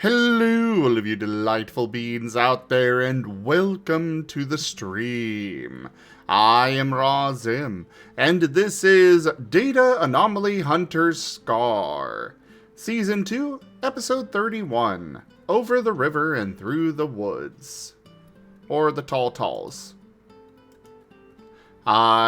Hello, all of you delightful beings out there, and welcome to the stream. I am Razim, and this is Data Anomaly Hunter's Scar, Season 2, Episode 31, Over the River and Through the Woods. Or the Tall Talls.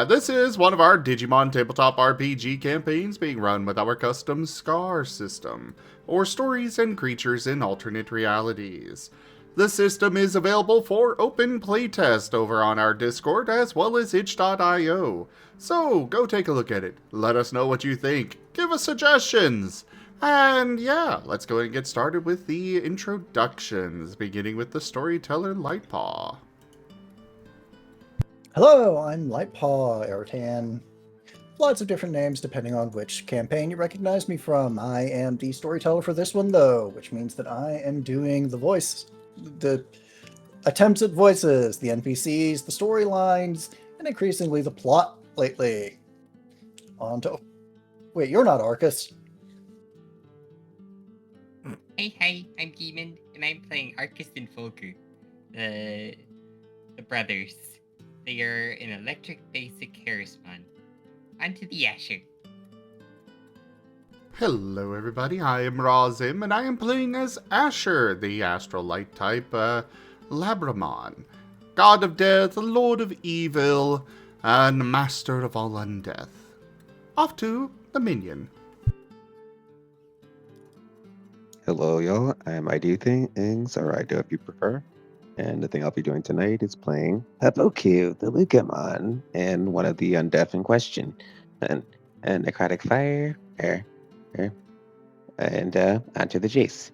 This is one of our Digimon tabletop RPG campaigns being run with our custom Scar system, or stories and creatures in alternate realities. The system is available for open playtest over on our Discord as well as itch.io. So go take a look at it, let us know what you think, give us suggestions, and yeah, let's go ahead and get started with the introductions, beginning with the storyteller Lightpaw. Hello, I'm Lightpaw Ertan. Lots of different names depending on which campaign you recognize me from. I am the storyteller for this one, though, which means that I am doing the attempts at voices, the NPCs, the storylines, and increasingly the plot lately. Wait, you're not Arcus. Hi, I'm Gimund, and I'm playing Arcus and Haboku, the brothers. They are an electric basic Harrisman. Onto the Asher. Hello everybody, I am Razim, and I am playing as Asher, the Astral Light type, Labramon. God of Death, Lord of Evil, and Master of all Undeath. Off to the minion. Hello, y'all. I'm IDDoThings, or IDO if you prefer. And the thing I'll be doing tonight is playing Haboku, the Digimon, and one of the undeaf in question. And necrotic fire, and onto the Jace.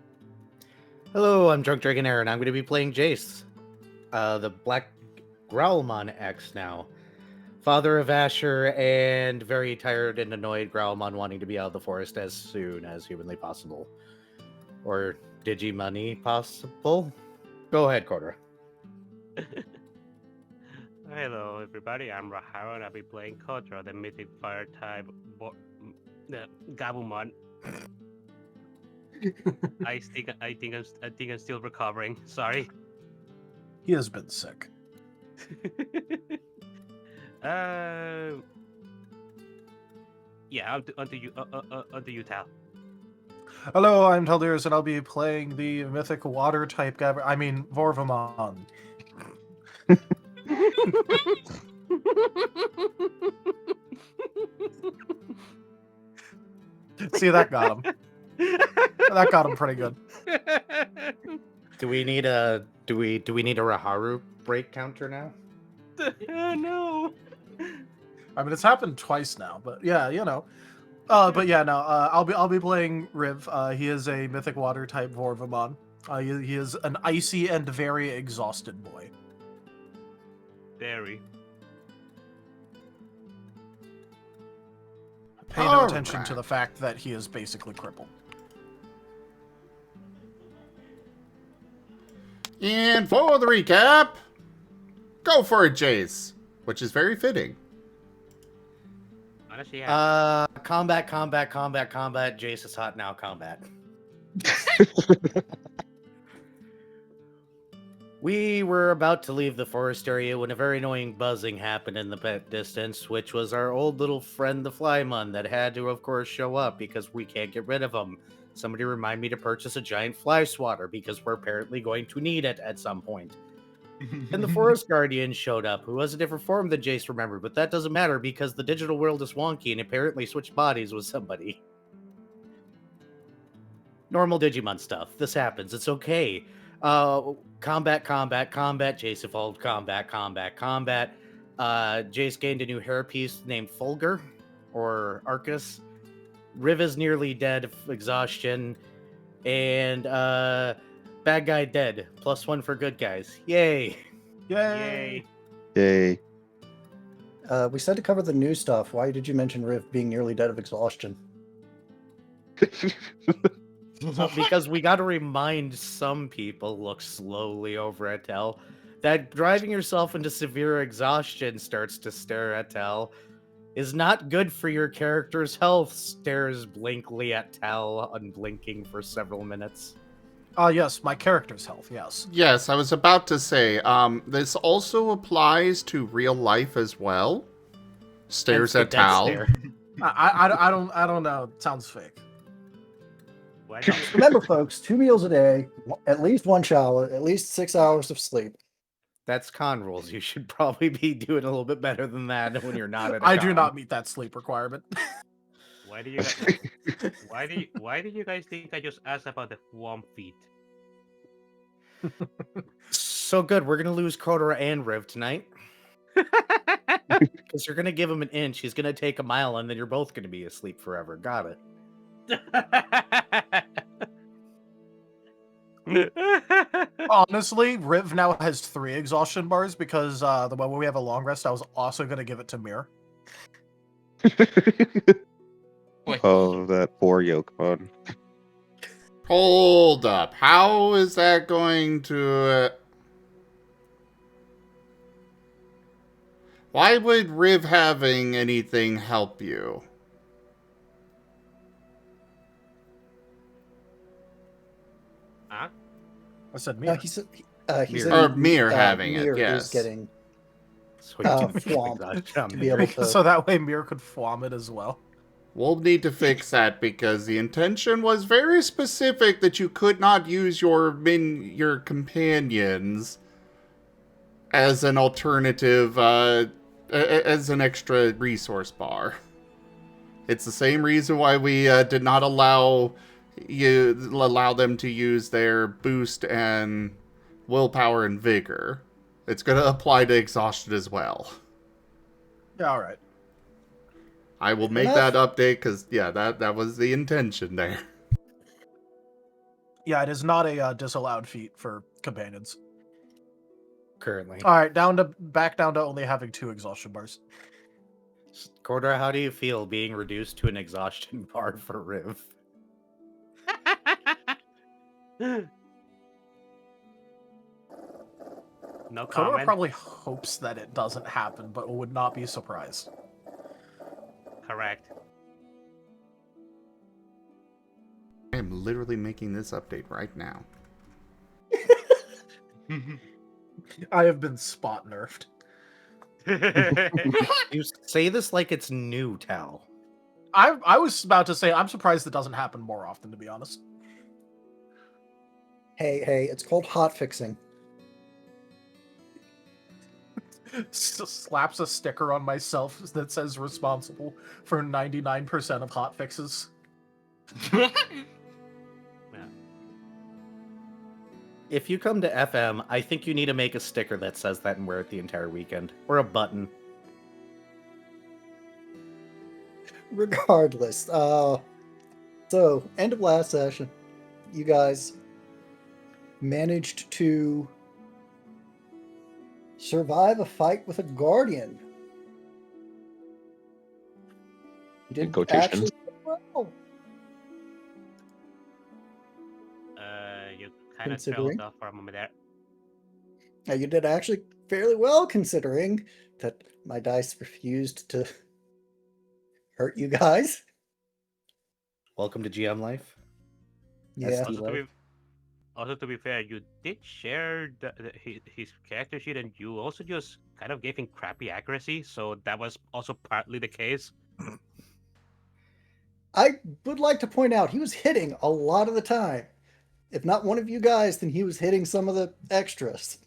Hello, I'm Drunk Dragonair, and I'm going to be playing Jace, the Black Growlmon X now. Father of Asher, and very tired and annoyed Growlmon wanting to be out of the forest as soon as humanly possible. Or Digimoney possible? Go ahead, Kotora. Hello, everybody. I'm Raharu, and I'll be playing Kotora, the mythic fire type, Gabumon. I think I'm still recovering. Sorry. He has been sick. Yeah. Onto you, Tal. Hello, I'm Taldirs, and I'll be playing the mythic water type Vorvamon. See, that got him. That got him pretty good. Do we need a Raharu break counter now? No. I mean, it's happened twice now, but yeah, you know. I'll be playing Riv. He is a mythic water type Vorvamon. He is an icy and very exhausted boy. Very. Pay no attention to the fact that he is basically crippled. And for the recap, go for it, Jace, which is very fitting. Honestly, yeah. Combat. Jace is hot now, combat. We were about to leave the forest area when a very annoying buzzing happened in the distance, which was our old little friend, the Flymon, that had to, of course, show up because we can't get rid of him. Somebody remind me to purchase a giant fly swatter because we're apparently going to need it at some point. And the Forest Guardian showed up, who has a different form than Jace remembered, but that doesn't matter because the digital world is wonky and apparently switched bodies with somebody. Normal Digimon stuff. This happens. It's okay. Combat. Jace evolved. Combat. Jace gained a new hairpiece named Fulgur, or Arcus. Riv is nearly dead of exhaustion. And, bad guy dead. +1 for good guys. Yay. Yay! Yay. We said to cover the new stuff. Why did you mention Riv being nearly dead of exhaustion? Because we got to remind some people, look slowly over at Tel, that driving yourself into severe exhaustion starts to stare at Tel is not good for your character's health. Stares blankly at Tal, unblinking for several minutes. Yes, my character's health, yes. Yes, I was about to say, this also applies to real life as well. Stares Hence at the death Tal. stare. I don't know. It sounds fake. Why do you, Remember, folks, 2 meals a day, at least 1 shower, at least 6 hours of sleep. That's con rules. You should probably be doing a little bit better than that when you're not at a I con. do not meet that sleep requirement. why do you why do you guys think I just asked about the swamp feet? So good. We're gonna lose Kotora and Riv tonight because you're gonna give him an inch. He's gonna take a mile, and then you're both gonna be asleep forever. Got it. Honestly, Riv now has 3 exhaustion bars because the one where we have a long rest, I was also going to give it to Mir. What? Oh, that poor Yokemon. Hold up. How is that going to... Why would Riv having anything help you? Huh? I said No, Mir. he said Or Mir having Mir it, yes. is getting So you can Thwomp exhaustion on to be there. able to. So that way Mir could fwam it as well. We'll need to fix that because the intention was very specific that you could not use your companions as an alternative, as an extra resource bar. It's the same reason why we did not allow them to use their boost and willpower and vigor. It's going to apply to exhaustion as well. Yeah, all right. I will make that update because, yeah, that was the intention there. Yeah, it is not a disallowed feat for companions. Currently, All right, back down to only having 2 exhaustion bars. Kotora, how do you feel being reduced to an exhaustion bar for Riv? No Kotora comment. probably hopes that it doesn't happen, but would not be surprised. Correct. I am literally making this update right now. I have been spot nerfed. You say this like it's new, Tal. I was about to say I'm surprised it doesn't happen more often, to be honest. Hey, it's called hot fixing. Slaps a sticker on myself that says responsible for 99% of hot fixes. If you come to FM, I think you need to make a sticker that says that and wear it the entire weekend. Or a button. Regardless, so end of last session, you guys managed to survive a fight with a guardian. You did quotations. actually well. You kind of Considering. trailed off for a moment there. Now, you did actually fairly well, considering that my dice refused to hurt you guys. Welcome to GM life. Yeah. Also, to be fair, you did share his character sheet, and you also just kind of gave him crappy accuracy, so that was also partly the case. I would like to point out he was hitting a lot of the time. If not one of you guys, then he was hitting some of the extras.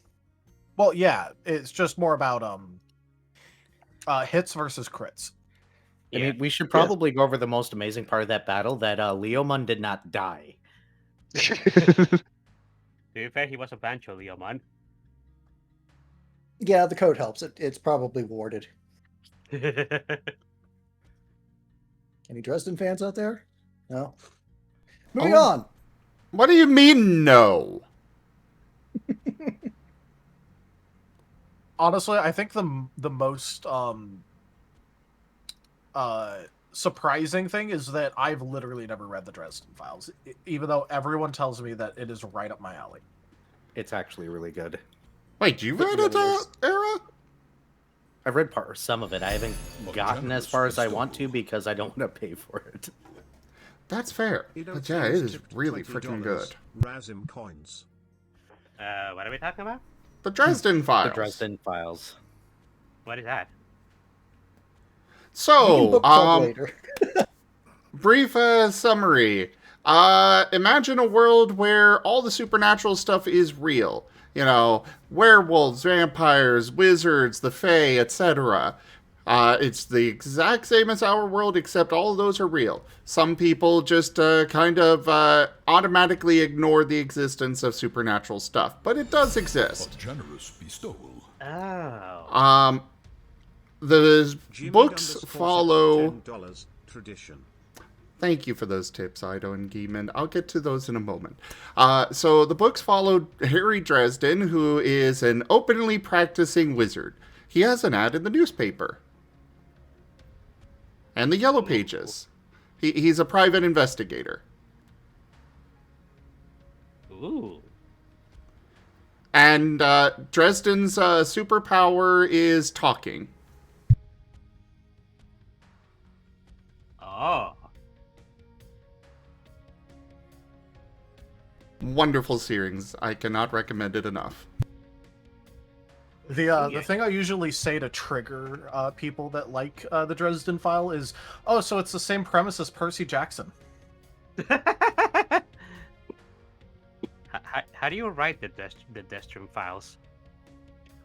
Well, yeah, it's just more about hits versus crits. I mean, we should probably go over the most amazing part of that battle, that Leomon did not die. To be fair, he was a Bancho, Leomon. Yeah, the code helps. It's probably warded. Any Dresden fans out there? No? Moving on. What do you mean, no? Honestly, I think the most surprising thing is that I've literally never read the Dresden Files, even though everyone tells me that it is right up my alley. It's actually really good. Wait, you read it, Era? I've read some of it. I haven't gotten as far as I want to because I don't want to pay for it. That's fair. But yeah, it is really freaking good. Razim coins. What are we talking about? The Dresden The Files. Dresden Files. What is that? We can So, book club later. brief summary. Imagine a world where all the supernatural stuff is real. You know, werewolves, vampires, wizards, the fae, etc. It's the exact same as our world, except all of those are real. Some people just kind of automatically ignore the existence of supernatural stuff, but it does exist. Generous bestowal. Oh. The Gimund books _ follow... $10 tradition. Thank you for those tips, Ido and Gimund. I'll get to those in a moment. So the books follow Harry Dresden, who is an openly practicing wizard. He has an ad in the newspaper. And the Yellow Pages. He's a private investigator. Ooh. And Dresden's superpower is talking. Oh. Wonderful series. I cannot recommend it enough. The thing I usually say to trigger people that like the Dresden File is, oh, so it's the same premise as Percy Jackson. How do you write the Dresden Files?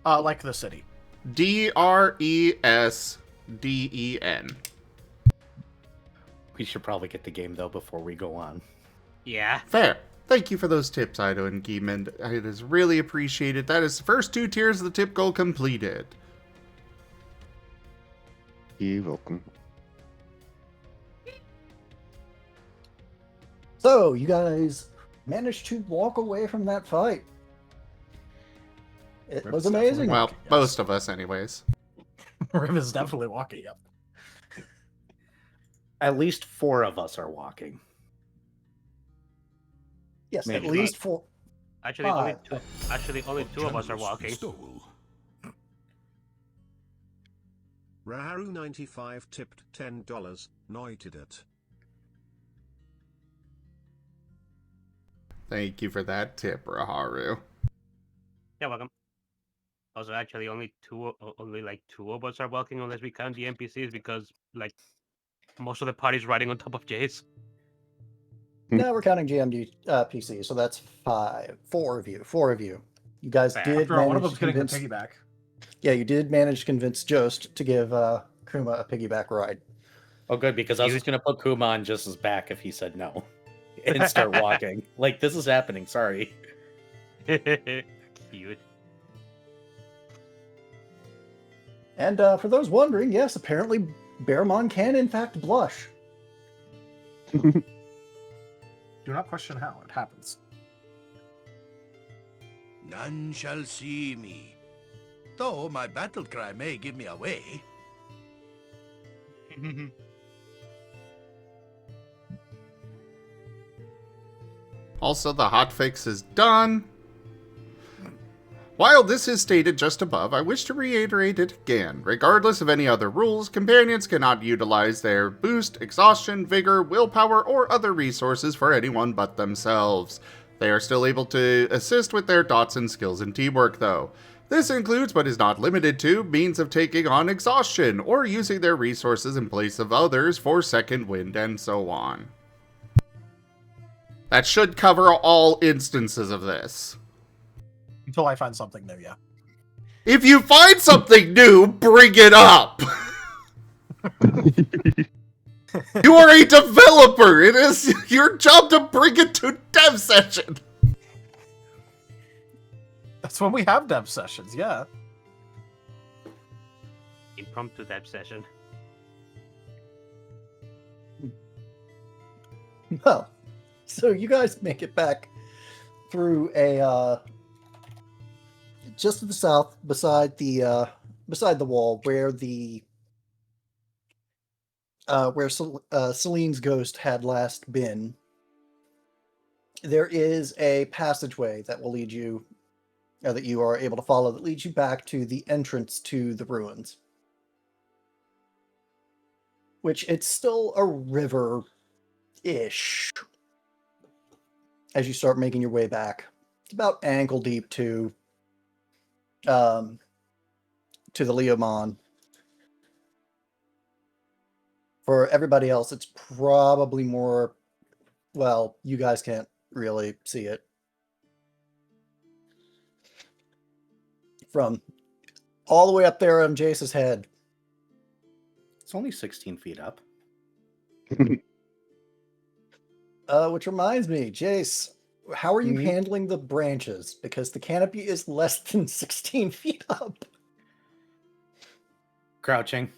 Like the city. Dresden. We should probably get the game, though, before we go on. Yeah. Fair. Thank you for those tips, Ido and Gimund. It is really appreciated. That is the first 2 tiers of the tip goal completed. You're welcome. So, you guys managed to walk away from that fight. It was amazing. Well, Yes. most of us anyways. Riv is definitely walking up. At least 4 of us are walking. Yes, Maybe at least 4. Actually, only two of us are Generous walking. bestowal. Raharu 95 tipped $10. Noted it. Thank you for that tip, Raharu. Yeah, welcome. Also, actually, only like two of us are walking, unless we count the NPCs, because like most of the party's riding on top of Jace. Now we're counting GMD PC, so that's 4 of you. 4 of you. You guys Fair. did After all, one of manage them's to getting the convince. piggyback. Yeah, you did manage to convince Jost to give Kuma a piggyback ride. Oh, good, because I was just going to put Kuma on just his back if he said no. And start walking. Like, this is happening, sorry. Cute. And for those wondering, yes, apparently Bearmon can in fact blush. Do not question how it happens. None shall see me. Though my battle cry may give me away. Also, the hotfix is done. While this is stated just above, I wish to reiterate it again. Regardless of any other rules, companions cannot utilize their boost, exhaustion, vigor, willpower, or other resources for anyone but themselves. They are still able to assist with their dots and skills in teamwork, though. This includes, but is not limited to, means of taking on exhaustion, or using their resources in place of others for second wind, and so on. That should cover all instances of this. Until I find something new, yeah. If you find something new, bring it up! You are a developer! It is your job to bring it to dev session! That's when we have dev sessions, yeah. Impromptu dev session. Well, so you guys make it back through a just to the south, beside the wall where Celine's ghost had last been. There is a passageway that will lead you, that you are able to follow, that leads you back to the entrance to the ruins. Which it's still a river ish. As you start making your way back, it's about ankle deep to the Leomon. For everybody else, it's probably more. Well, you guys can't really see it from all the way up there on Jace's head. It's only 16 feet up. Which reminds me, Jace, how are you Mhm. handling the branches? Because the canopy is less than 16 feet up. Crouching.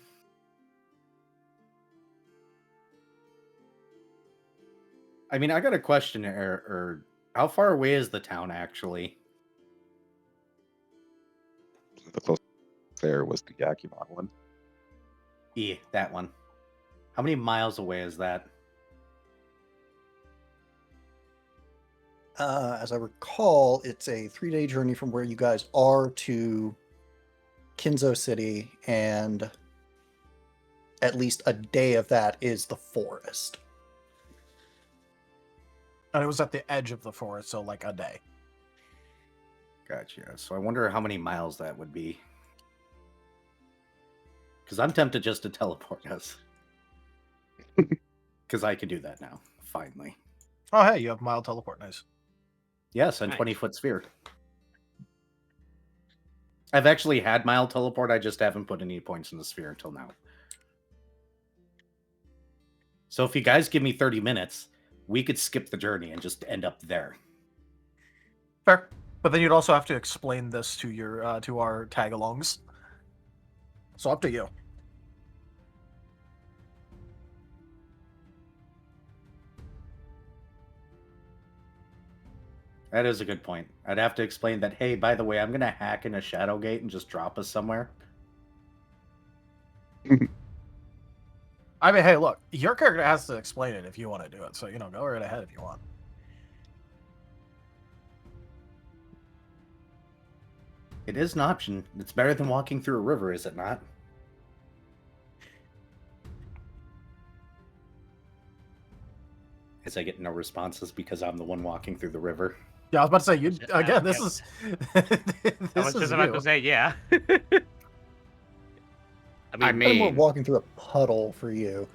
I mean, I got a question. How far away is the town actually? The closest there was the Yakimon one. Yeah, that one. How many miles away is that? As I recall, it's a 3-day journey from where you guys are to Kinzo City, and at least a day of that is the forest. And it was at the edge of the forest, so like a day. Gotcha. So I wonder how many miles that would be. Because I'm tempted just to teleport us. Because I can do that now, finally. Oh, hey, you have mild teleport. Nice. Yes, and Nice. 20-foot sphere. I've actually had mild teleport, I just haven't put any points in the sphere until now. So if you guys give me 30 minutes, we could skip the journey and just end up there. Fair. But then you'd also have to explain this to your to our tag-alongs. So up to you. That is a good point. I'd have to explain that, hey, by the way, I'm going to hack in a shadow gate and just drop us somewhere. I mean, hey, look, your character has to explain it if you want to do it. So, go right ahead if you want. It is an option. It's better than walking through a river, is it not? As I get no responses because I'm the one walking through the river. Yeah, I was about to say, you Yeah, again, this yeah. is I was this is just about you. to say, yeah. I I mean, Kind of more mean, walking through a puddle for you.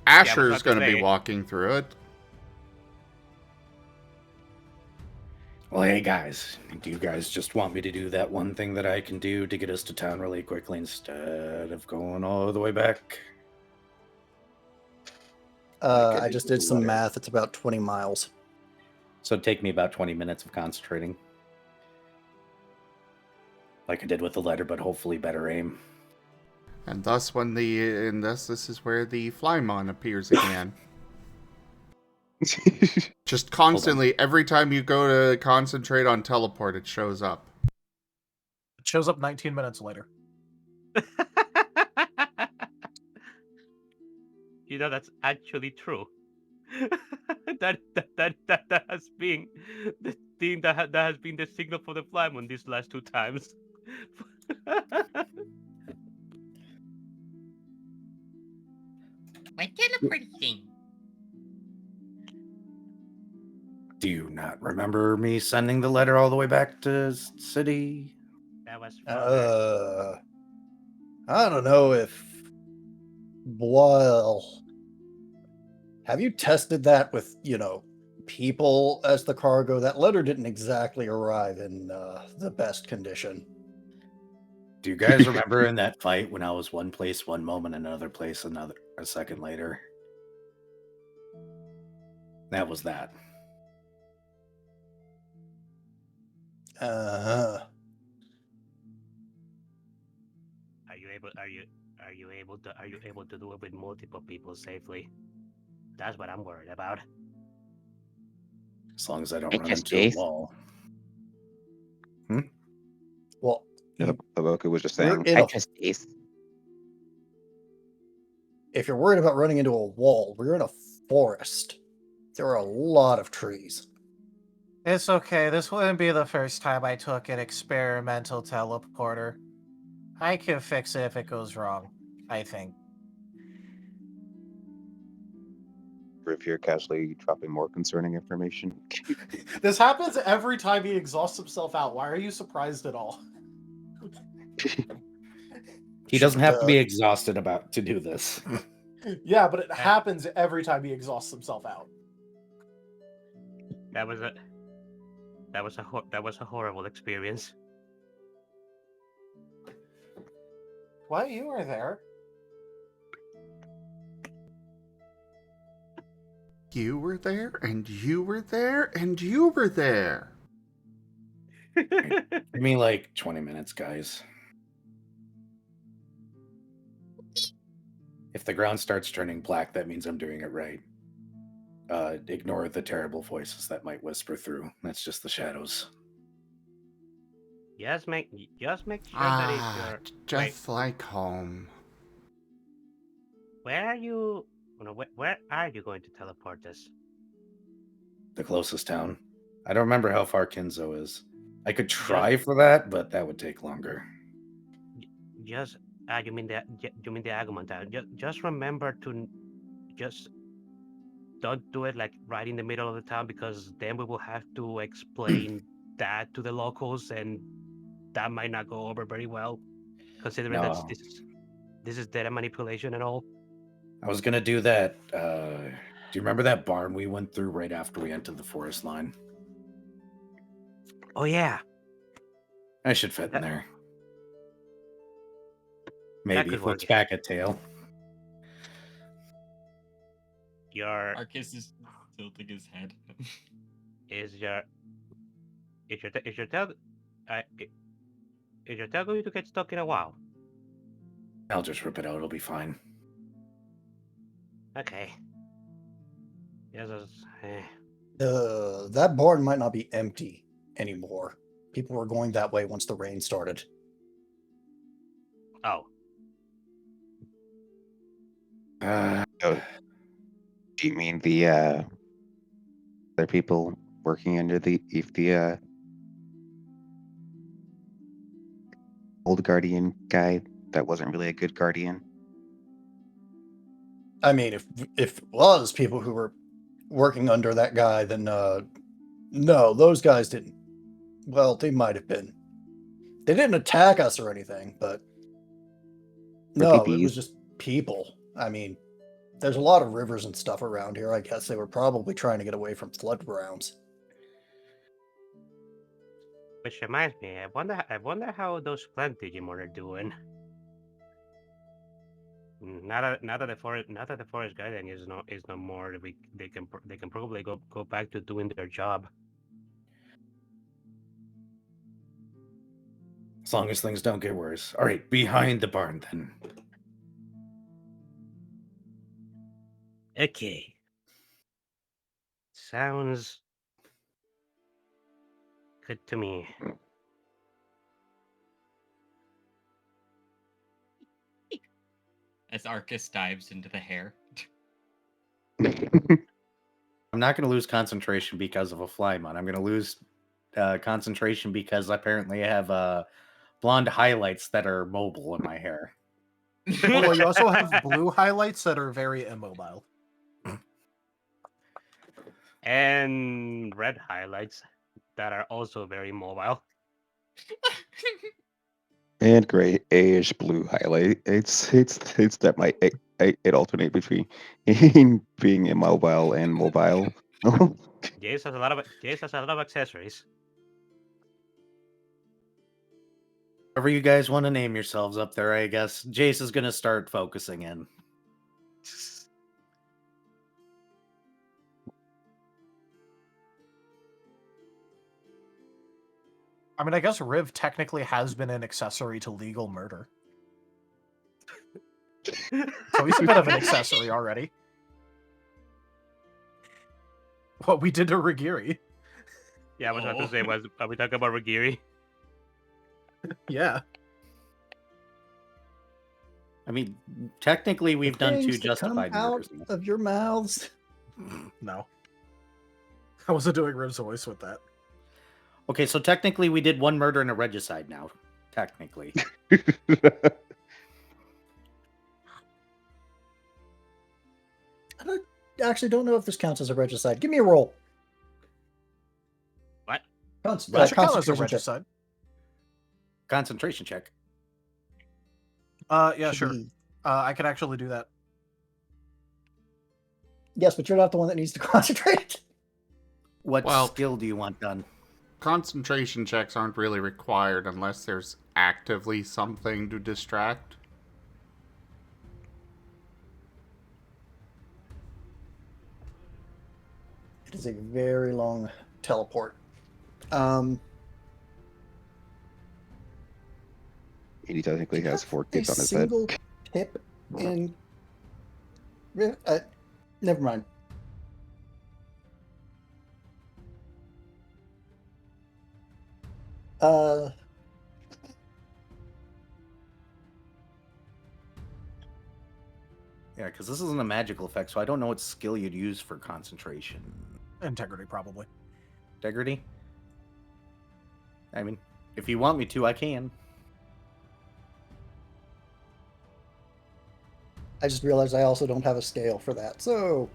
Asher's about to going to be say. walking through it. Well, hey guys, do you guys just want me to do that one thing that I can do to get us to town really quickly instead of going all the way back? Like I I did just with did the some letter. math. It's about 20 miles. So it'd take me about 20 minutes of concentrating. Like I did with the letter, but hopefully better aim. And thus, this is where the Flymon appears again. Just constantly, every time you go to concentrate on teleport, it shows up. It shows up 19 minutes later. That's actually true. that has been the thing that has been the signal for the Flymon these last 2 times. What teleporting thing? Do you not remember me sending the letter all the way back to city? That was fun. I don't know if. Well, have you tested that with, people as the cargo? That letter didn't exactly arrive in the best condition. Do you guys remember in that fight when I was one place one moment, another place a second later? That was that. Uh-huh. Are you able to do it with multiple people safely? That's what I'm worried about. As long as I don't Hey, run just into a Jace. wall. Well, Haboku was just we're saying, in I a trust Ace. if you're worried about running into a wall, we're in a forest. There are a lot of trees. It's okay. This wouldn't be the first time I took an experimental teleporter. I can fix it if it goes wrong, I think. Riv here casually dropping more concerning information. This happens every time he exhausts himself out. Why are you surprised at all? He doesn't have to be exhausted about to do this. Yeah, but it happens every time he exhausts himself out. That was a horrible experience. What? You were there? You were there, and you were there, and you were there. Give me like 20 minutes, guys. If the ground starts turning black, that means I'm doing it right. Ignore the terrible voices that might whisper through. That's just the shadows. Just make sure that if you're Just like home. where are you? Where are you going to teleport us? The closest town. I don't remember how far Kinzo is. I could try for that, but that would take longer. Just you mean the Agumon town? Just remember to just don't do it like right in the middle of the town, because then we will have to explain that to the locals, and that might not go over very well, considering No. that this is data manipulation and all. I was gonna do that. Do you remember that barn we went through right after we entered the forest line? Oh yeah, I should fit in there. That Maybe could flips work. back a tail. Arcus is tilting his head. Is your tail going to get stuck in a while? I'll just rip it out. It'll be fine. Okay. Yes. That barn might not be empty anymore. People were going that way once the rain started. Oh. Do you mean the other people working under the old guardian guy that wasn't really a good guardian? I mean, if it was people who were working under that guy, then no, those guys didn't. Well, they might have been. They didn't attack us or anything, but no, it was just people. I mean, there's a lot of rivers and stuff around here. I guess they were probably trying to get away from flood grounds. Which reminds me, I wonder how those plant Digimon are doing. Now that the forest guardian is no more, they can probably go back to doing their job. As long as things don't get worse. All right, behind the barn then. Okay. Sounds good to me. As Arcus dives into the hair. I'm not going to lose concentration because of a Flymon. I'm going to lose concentration because apparently I have blonde highlights that are mobile in my hair. Although you also have blue highlights that are very immobile. And red highlights that are also very mobile. And grayish blue highlight. It's that might it alternate between being immobile and mobile. Jace has a lot of accessories. Whatever you guys want to name yourselves up there, I guess. Jace is going to start focusing in. I mean, I guess Riv technically has been an accessory to legal murder. So he's a bit of an accessory already. What we did to Rigiri. Yeah, I was about to say, are we talking about Rigiri? Yeah. I mean, technically, we've done two Things that come justified out murders. of your mouths. No. I wasn't doing Riv's voice with that. Okay, so technically, we did one murder and a regicide now. Technically. actually don't know if this counts as a regicide. Give me a roll. What? That should count as a Concentration check. regicide. Concentration check. Yeah, Should sure. be- I can actually do that. Yes, but you're not the one that needs to concentrate. What Well- skill do you want done? Concentration checks aren't really required unless there's actively something to distract. It is a very long teleport. He technically has 4 kids a on his single head. tip in. Never mind. Yeah, because this isn't a magical effect, so I don't know what skill you'd use for concentration. Integrity, probably. Integrity? I mean, if you want me to, I can. I just realized I also don't have a scale for that. So,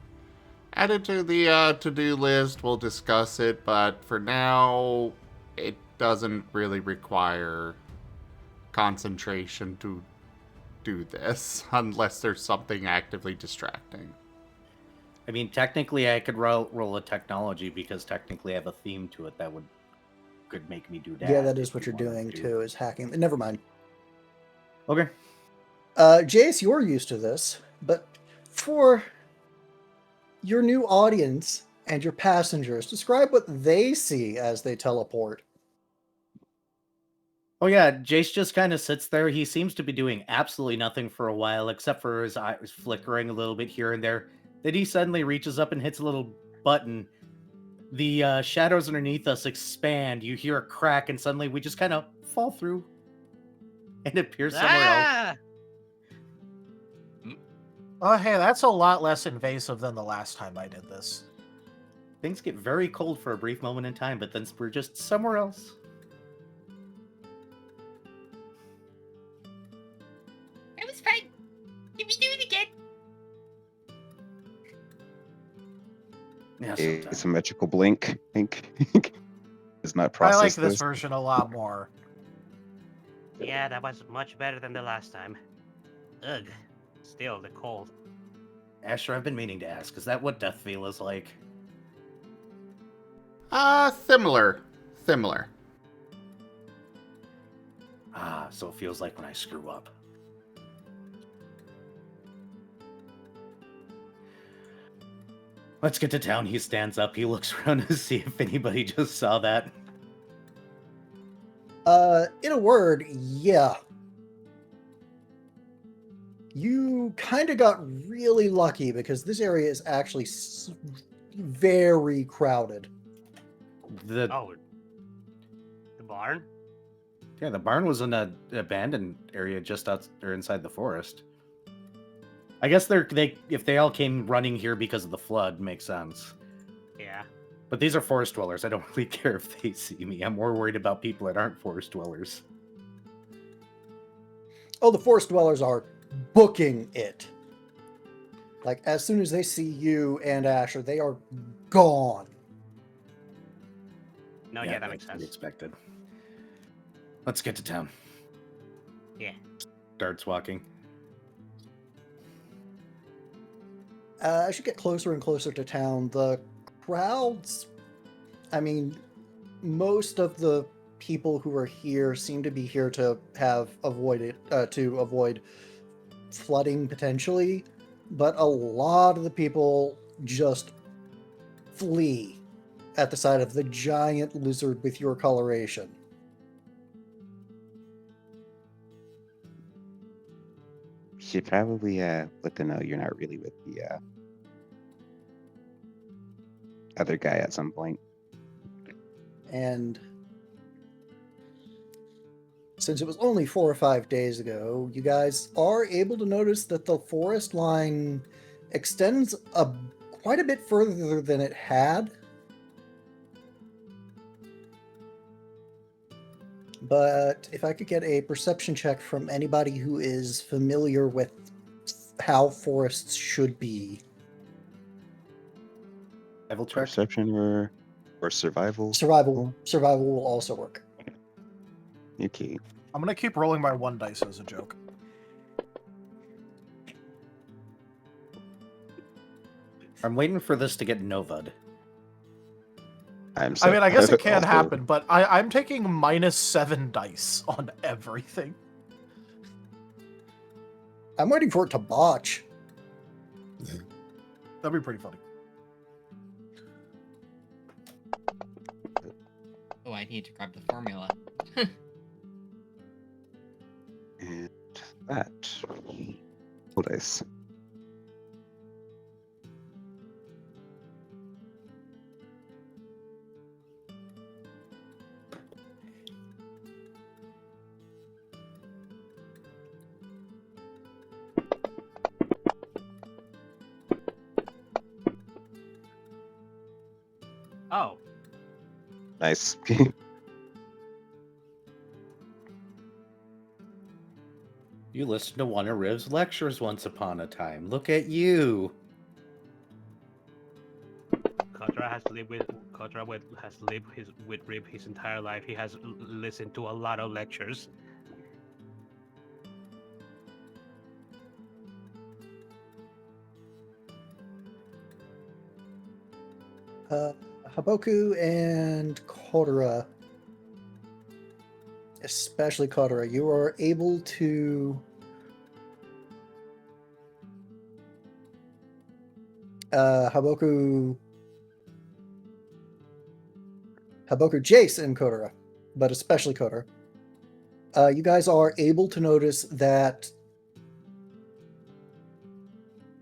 Add it to the to-do list. We'll discuss it, but for now, it doesn't really require concentration to do this unless there's something actively distracting. I mean, technically, I could roll a technology because technically I have a theme to it that could make me do that. yeah, that is if what you you're wanted doing to. too, is hacking. Never mind. Okay. Jace, you're used to this, but for your new audience and your passengers, describe what they see as they teleport. Oh yeah, Jace just kind of sits there. He seems to be doing absolutely nothing for a while, except for his eyes flickering a little bit here and there. Then he suddenly reaches up and hits a little button. The shadows underneath us expand. You hear a crack, and suddenly we just kind of fall through and appear somewhere else. Ah! Oh, hey, that's a lot less invasive than the last time I did this. Things get very cold for a brief moment in time, but then we're just somewhere else. That was fun. Can we do it again? Yeah, sometime. Asymmetrical blink. Think is not I processed. like this version a lot more. Yeah, that was much better than the last time. Ugh. Still, the cold. Asher, I've been meaning to ask, is that what death feel is like? Similar. Similar. Ah, so it feels like when I screw up. Let's get to town. He stands up. He looks around to see if anybody just saw that. In a word, yeah. You kind of got really lucky because this area is actually very crowded. Oh. The barn? Yeah, the barn was in an abandoned area just out or inside the forest. I guess if they all came running here because of the flood, makes sense. Yeah. But these are forest dwellers. I don't really care if they see me. I'm more worried about people that aren't forest dwellers. Oh, the forest dwellers are booking it. Like, as soon as they see you and Asher, they are gone. No, yeah, that makes that's to be sense. expected. Let's get to town. Yeah. Starts walking. As you get closer and closer to town, the crowds, I mean, most of the people who are here seem to be here to avoid flooding potentially, but a lot of the people just flee at the sight of the giant lizard with your coloration. Should probably let them know you're not really with the other guy at some point. And since it was only 4 or 5 days ago, you guys are able to notice that the forest line extends quite a bit further than it had. But if I could get a perception check from anybody who is familiar with how forests should be. Survival check. Perception or survival? Survival will also work. Okay. I'm gonna keep rolling my 1 dice as a joke. I'm waiting for this to get Nova'd. I mean, I guess it can happen, but I'm taking -7 dice on everything. I'm waiting for it to botch. That'd be pretty funny. Oh, I need to grab the formula. And that. Roll dice. Oh, Nice. You listened to one of Riv's lectures once upon a time. Look at you. Kotora has lived with Rib his entire life. He has listened to a lot of lectures. Haboku and Kotora, especially Kotora, you are able to Haboku, Jace, and Kotora, but especially Kotora. You guys are able to notice that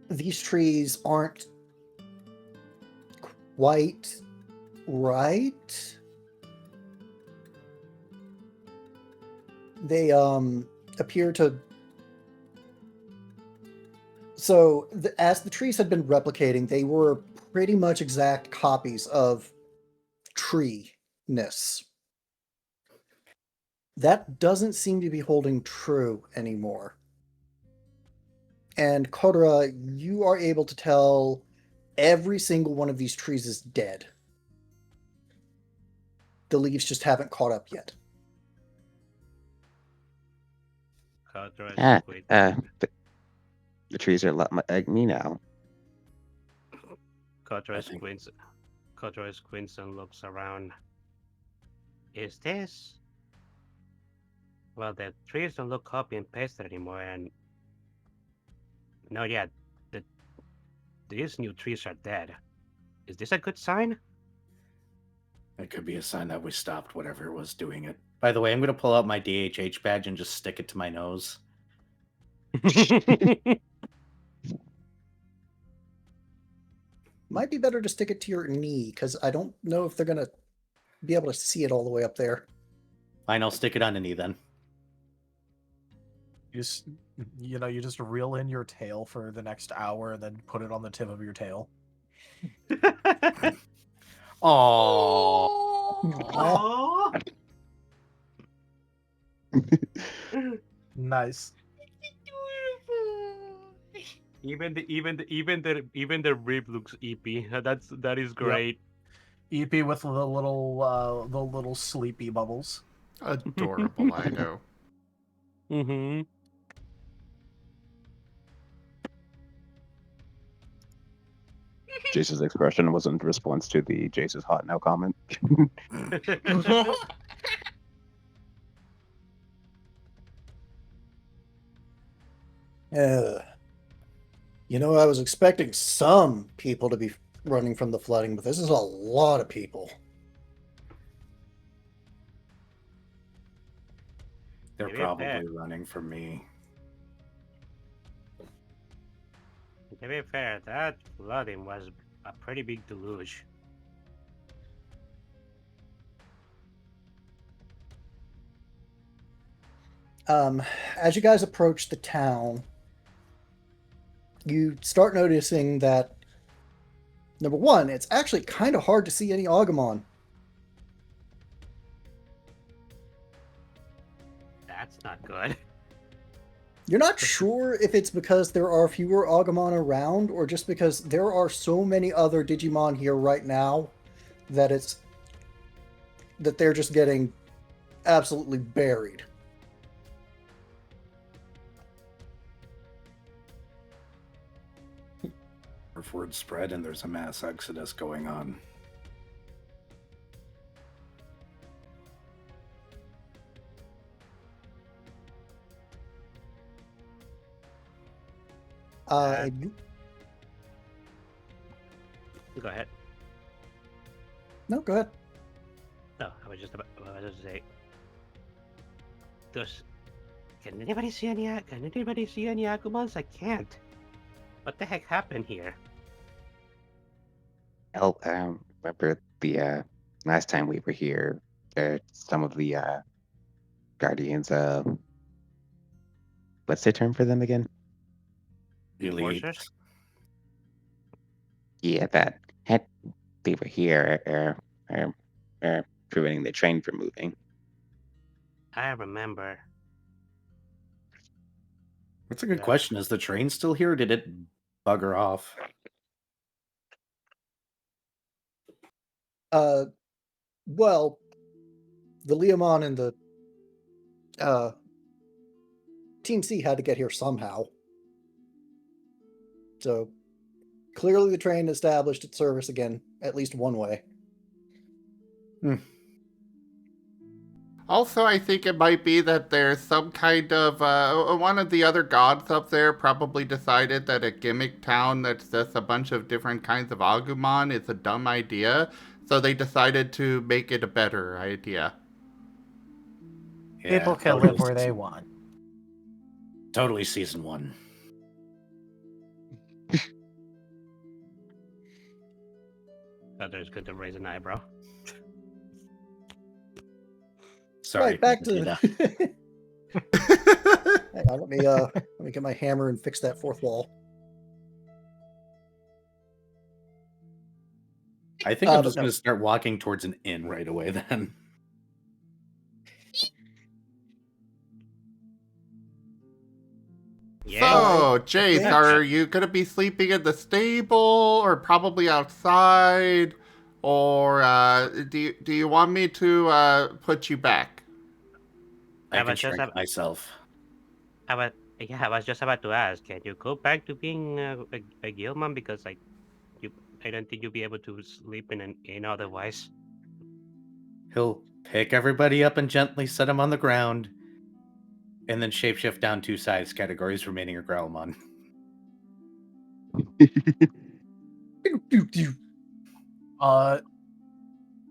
these trees aren't quite right. They appear to. So as the trees had been replicating, they were pretty much exact copies of tree-ness. That doesn't seem to be holding true anymore. And Kotora, you are able to tell every single one of these trees is dead. The leaves just haven't caught up yet. Kotora The trees are a lot like me now. Kotora squints and looks around. Is this? Well, the trees don't look copy and pasted anymore, and no, yeah, these new trees are dead. Is this a good sign? It could be a sign that we stopped whatever was doing it. By the way, I'm going to pull out my DHH badge and just stick it to my nose. Might be better to stick it to your knee, because I don't know if they're going to be able to see it all the way up there. Fine, I'll stick it on the knee then. You just reel in your tail for the next hour and then put it on the tip of your tail. Aww. Nice. Even the rib looks eepy. That is great. Eepy with the little sleepy bubbles. Adorable, I know. Mm-hmm. Jace's expression was in response to the Jace is hot now comment. I was expecting some people to be running from the flooding, but this is a lot of people. They're Maybe probably fair. running from me. To be fair, that flooding was a pretty big deluge. As you guys approach the town, you start noticing that, number one, it's actually kind of hard to see any Agumon. That's not good. You're not sure if it's because there are fewer Agumon around, or just because there are so many other Digimon here right now that they're just getting absolutely buried. If word spread and there's a mass exodus going on. Go ahead. No, go ahead. No, I was just about to say. Can anybody see any Agumons? I can't. What the heck happened here? Well, remember the last time we were here, some of the guardians, what's the term for them again? Elite. Enforcers? Yeah, they were here, preventing the train from moving. I remember. That's a good Yeah. question. Is the train still here? Or did it bugger off? Well, the Leomon and the Team C had to get here somehow. So clearly the train established its service again, at least one way. Also, I think it might be that there's some kind of, one of the other gods up there probably decided that a gimmick town that's just a bunch of different kinds of Agumon is a dumb idea, so they decided to make it a better idea. Yeah, People can totally live where they season- want. Totally season 1. Others could have raised an eyebrow. Sorry. Right, back to Nikita. Hang on, let me get my hammer and fix that fourth wall. I think I'm but just no. going to start walking towards an inn right away then. Yeah. So, Jace, Yeah. are you gonna be sleeping in the stable, or probably outside, or do you want me to put you back? I I can was just shrink myself. I was just about to ask, can you go back to being a Gilman? Because I don't think you'll be able to sleep in an inn otherwise. He'll pick everybody up and gently set them on the ground, and then shapeshift down 2 size categories, remaining are Growlmon.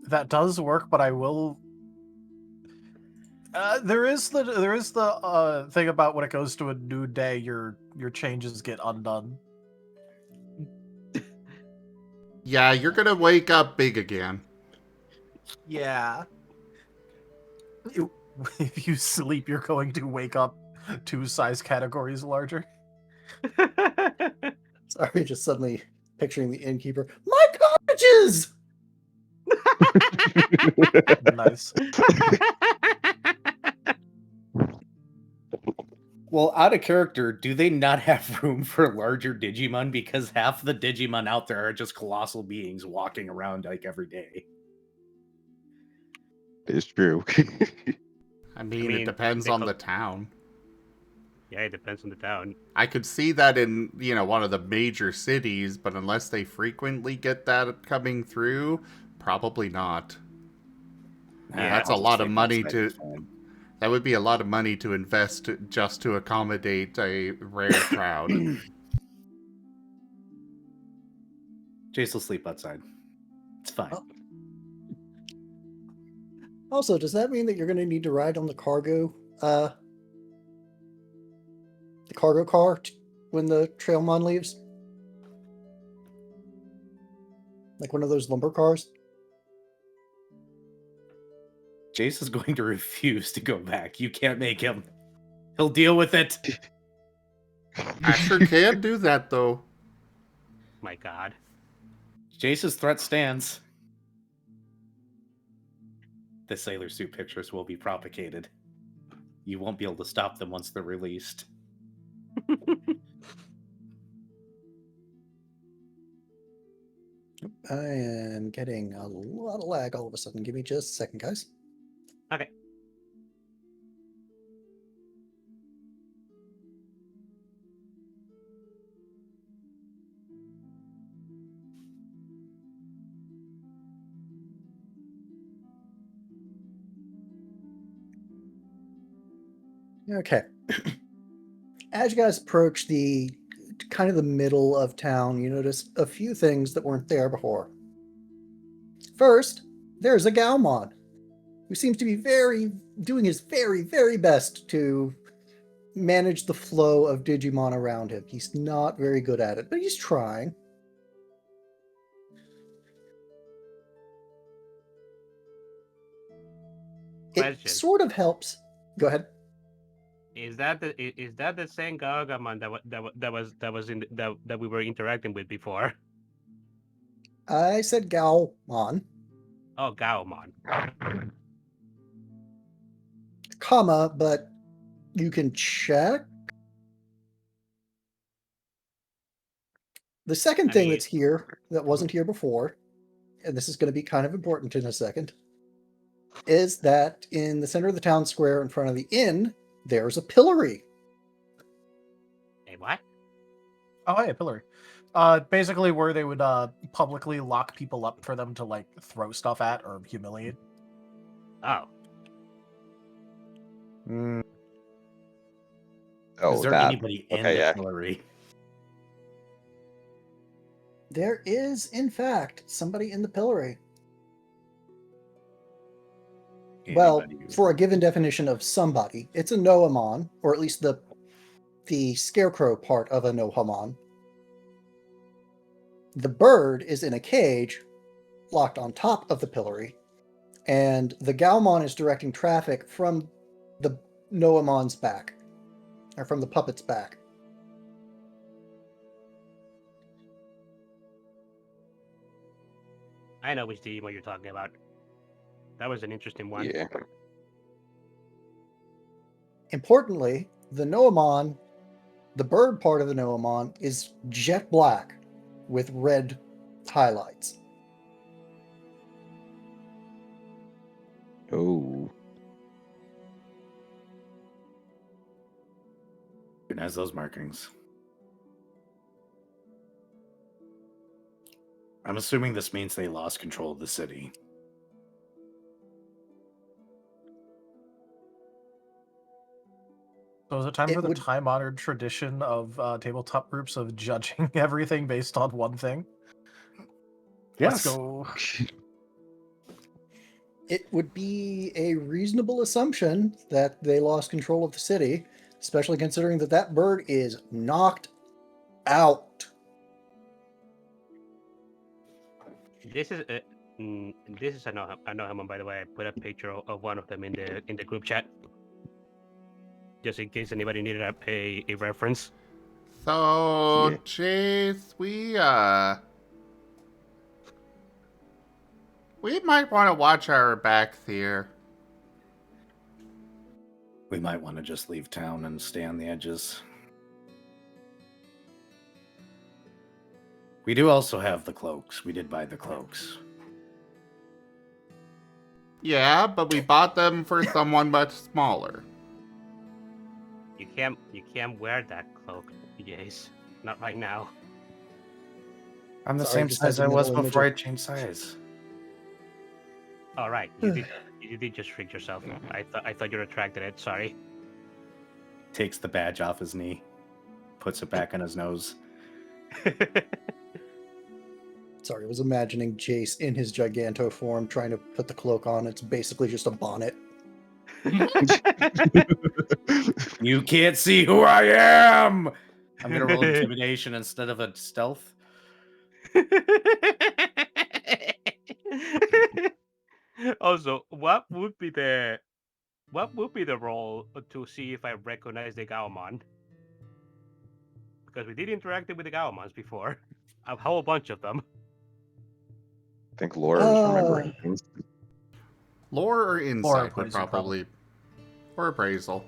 That does work, but I will. There is the thing about when it goes to a new day, your changes get undone. Yeah, you're gonna wake up big again. Yeah. If you sleep, you're going to wake up 2 size categories larger. Sorry, just suddenly picturing the innkeeper. My cottages! Nice. Well, out of character, do they not have room for larger Digimon? Because half the Digimon out there are just colossal beings walking around like every day. It's true. I mean, it mean, depends they on co- the town. Yeah, it depends on the town. I could see that in, one of the major cities, but unless they frequently get that coming through, probably not. Yeah, That's a I'll just lot of sleep money outside, to... it's fine. That would be a lot of money to invest just to accommodate a rare crowd. Jace will sleep outside. It's fine. Oh. Also, does that mean that you're going to need to ride on the cargo car when the Trailmon leaves? Like one of those lumber cars? Jace is going to refuse to go back. You can't make him. He'll deal with it. Asher can do that, though. My God. Jace's threat stands. The Sailor Suit pictures will be propagated. You won't be able to stop them once they're released. I am getting a lot of lag all of a sudden. Give me just a second, guys. Okay. Okay. As you guys approach the kind of the middle of town, you notice a few things that weren't there before. First, there's a Gaumon who seems to be doing his very, very best to manage the flow of Digimon around him. He's not very good at it, but he's trying. It Question. sort of helps. Go ahead. Is that the same Gargamon that was in that we were interacting with before? I said Gaumon, Oh, Gaomon. comma, but you can check. The second I thing mean- that's here that wasn't here before, and this is going to be kind of important in a second, is that in the center of the town square in front of the inn, there's a pillory. Hey, what? Oh, hey, pillory. Basically where they would publicly lock people up for them to like throw stuff at or humiliate. Oh, Oh, Is there that. anybody in Okay, the yeah. pillory? There is, in fact, somebody in the pillory. Well, Anybody who- for a given definition of somebody, it's a Noamon, or at least the scarecrow part of a Nohamon. The bird is in a cage, locked on top of the pillory, and the Gaumon is directing traffic from the Noamon's back, or from the puppet's back. I know which Digimon you're talking about. That was an interesting one. Yeah. Importantly, the Noamon, the bird part of the Noamon, is jet black with red highlights. Oh. Who has those markings? I'm assuming this means they lost control of the city. So is it time It for the would- time-honored tradition of tabletop groups of judging everything based on one thing? Yes. Let's go. It would be a reasonable assumption that they lost control of the city, especially considering that that bird is knocked out. This is Anohaman, by the way. I put a picture of one of them in the group chat, just in case anybody needed a reference. So, Yeah. Chase, we might want to watch our backs here. We might want to just leave town and stay on the edges. We do also have the cloaks. We did buy the cloaks. Yeah, but we bought them for someone much smaller. You can't wear that cloak, Jace. Not right now. I'm the Sorry, same just size has a I was middle before I image changed size. All right, you did just trick yourself. I thought you retracted it. Sorry. Takes the badge off his knee, puts it back on his nose. Sorry, I was imagining Jace in his Giganto form trying to put the cloak on. It's basically just a bonnet. You can't see who I am! I'm gonna roll intimidation instead of a stealth. Also, what would be the role to see if I recognize the Gaomon? Because we did interact with the Gaomons before. A whole bunch of them. I think Laura is remembering things. Lore or insight would appraisal, probably. Or appraisal.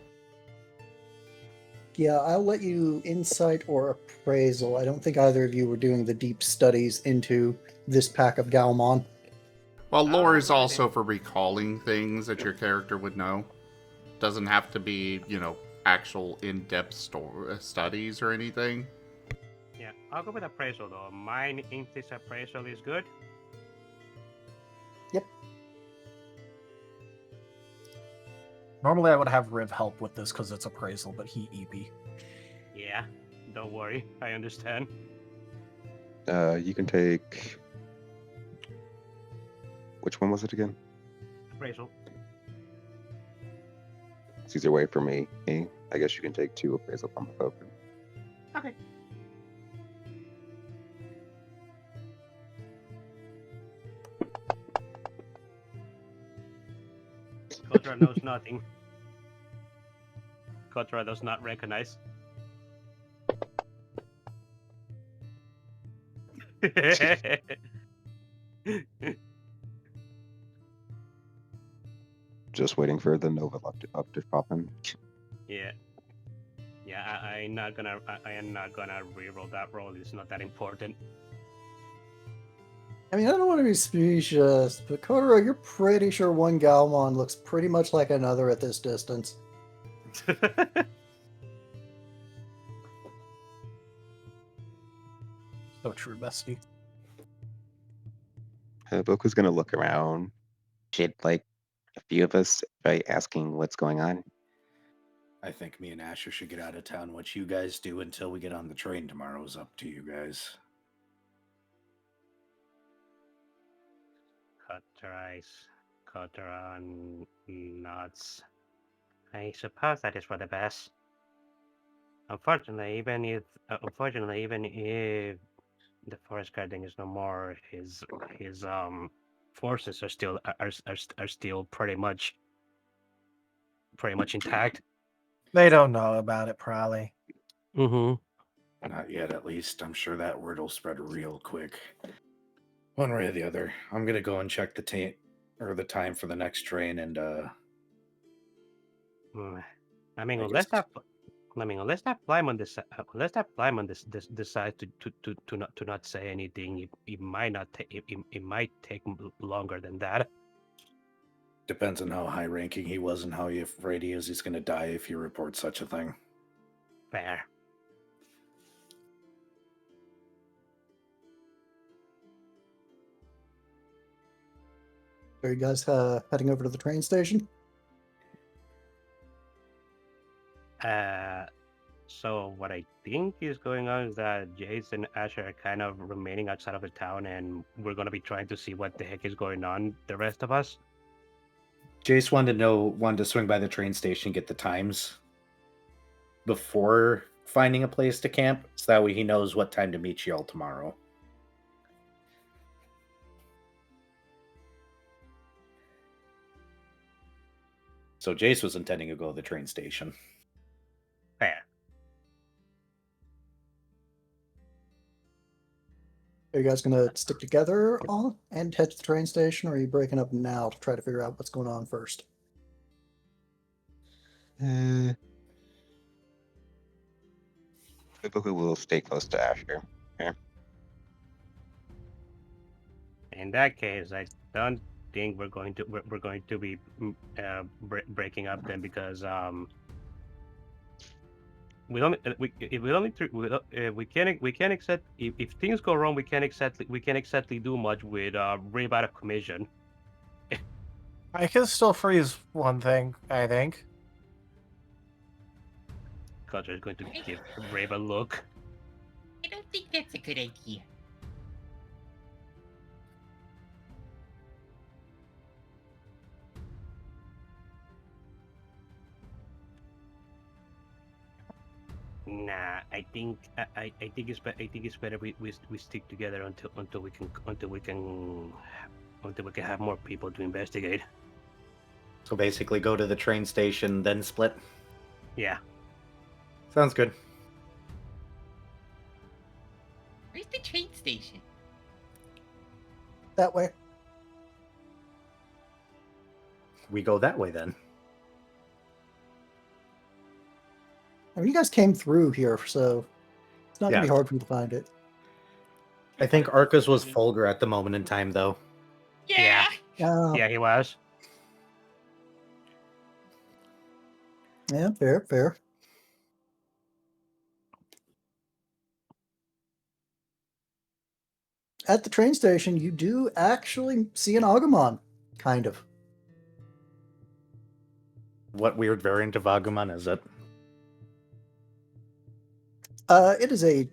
Yeah, I'll let you insight or appraisal. I don't think either of you were doing the deep studies into this pack of Galmon. Well, lore is I also did. for recalling things that your character would know. Doesn't have to be, actual in-depth studies or anything. Yeah, I'll go with appraisal though. Mine Intis appraisal is good. Yep. Normally, I would have Riv help with this because it's appraisal, but he EP. Yeah, don't worry, I understand. You can take. Which one was it again? Appraisal. It's easier way for me. I guess you can take 2 appraisal from Haboku. Okay. Kotora knows nothing. Kotora does not recognize. Just waiting for the Nova up to pop in. Yeah. Yeah, I am not gonna reroll that roll. It's not that important. I mean, I don't want to be specious, but Kotora, you're pretty sure one Galmon looks pretty much like another at this distance. So true, bestie. Haboku's gonna look around. Should like a few of us by asking what's going on. I think me and Asher should get out of town. What you guys do until we get on the train tomorrow is up to you guys. Kotora nuts. I suppose that is for the best. Unfortunately, even if the forest guarding is no more, his forces are still pretty much intact. They don't know about it, probably. Mm-hmm. Not yet, at least. I'm sure that word will spread real quick. One way or the other. I'm gonna go and check the time for the next train, and I mean, I unless guess- that Plymon decides to not say anything, it might not take it might take longer than that. depends on how high ranking he was and how afraid he is he's gonna die if you report such a thing. Fair. Are you guys heading over to the train station? So what I think is going on is that Jace and Asher are kind of remaining outside of the town, and we're gonna be trying to see what the heck is going on. The rest of us. Jace wanted to swing by the train station, get the times before finding a place to camp, so that way he knows what time to meet y'all tomorrow. So Jace was intending to go to the train station. Fair. Are you guys gonna stick together and head to the train station, or are you breaking up now to try to figure out what's going on first? Haboku will stay close to Asher. Okay. In that case, I don't think we're going to be breaking up then, because we don't we can't accept if things go wrong, we can't exactly do much with Rib out of commission. I can still freeze one thing, I think. Kotra is going to give Rib a look. I don't think that's a good idea. Nah, I think it's better we stick together until we can have more people to investigate. So basically go to the train station, then split. Yeah. Sounds good. Where's the train station? That way. We go that way then. I mean, you guys came through here, so it's not gonna be Yeah. hard for you to find it. I think Arcus was Fulgur at the moment in time, though. Yeah. Yeah, he was. Yeah, fair. At the train station, you do actually see an Agumon, kind of. What weird variant of Agumon is it? It is a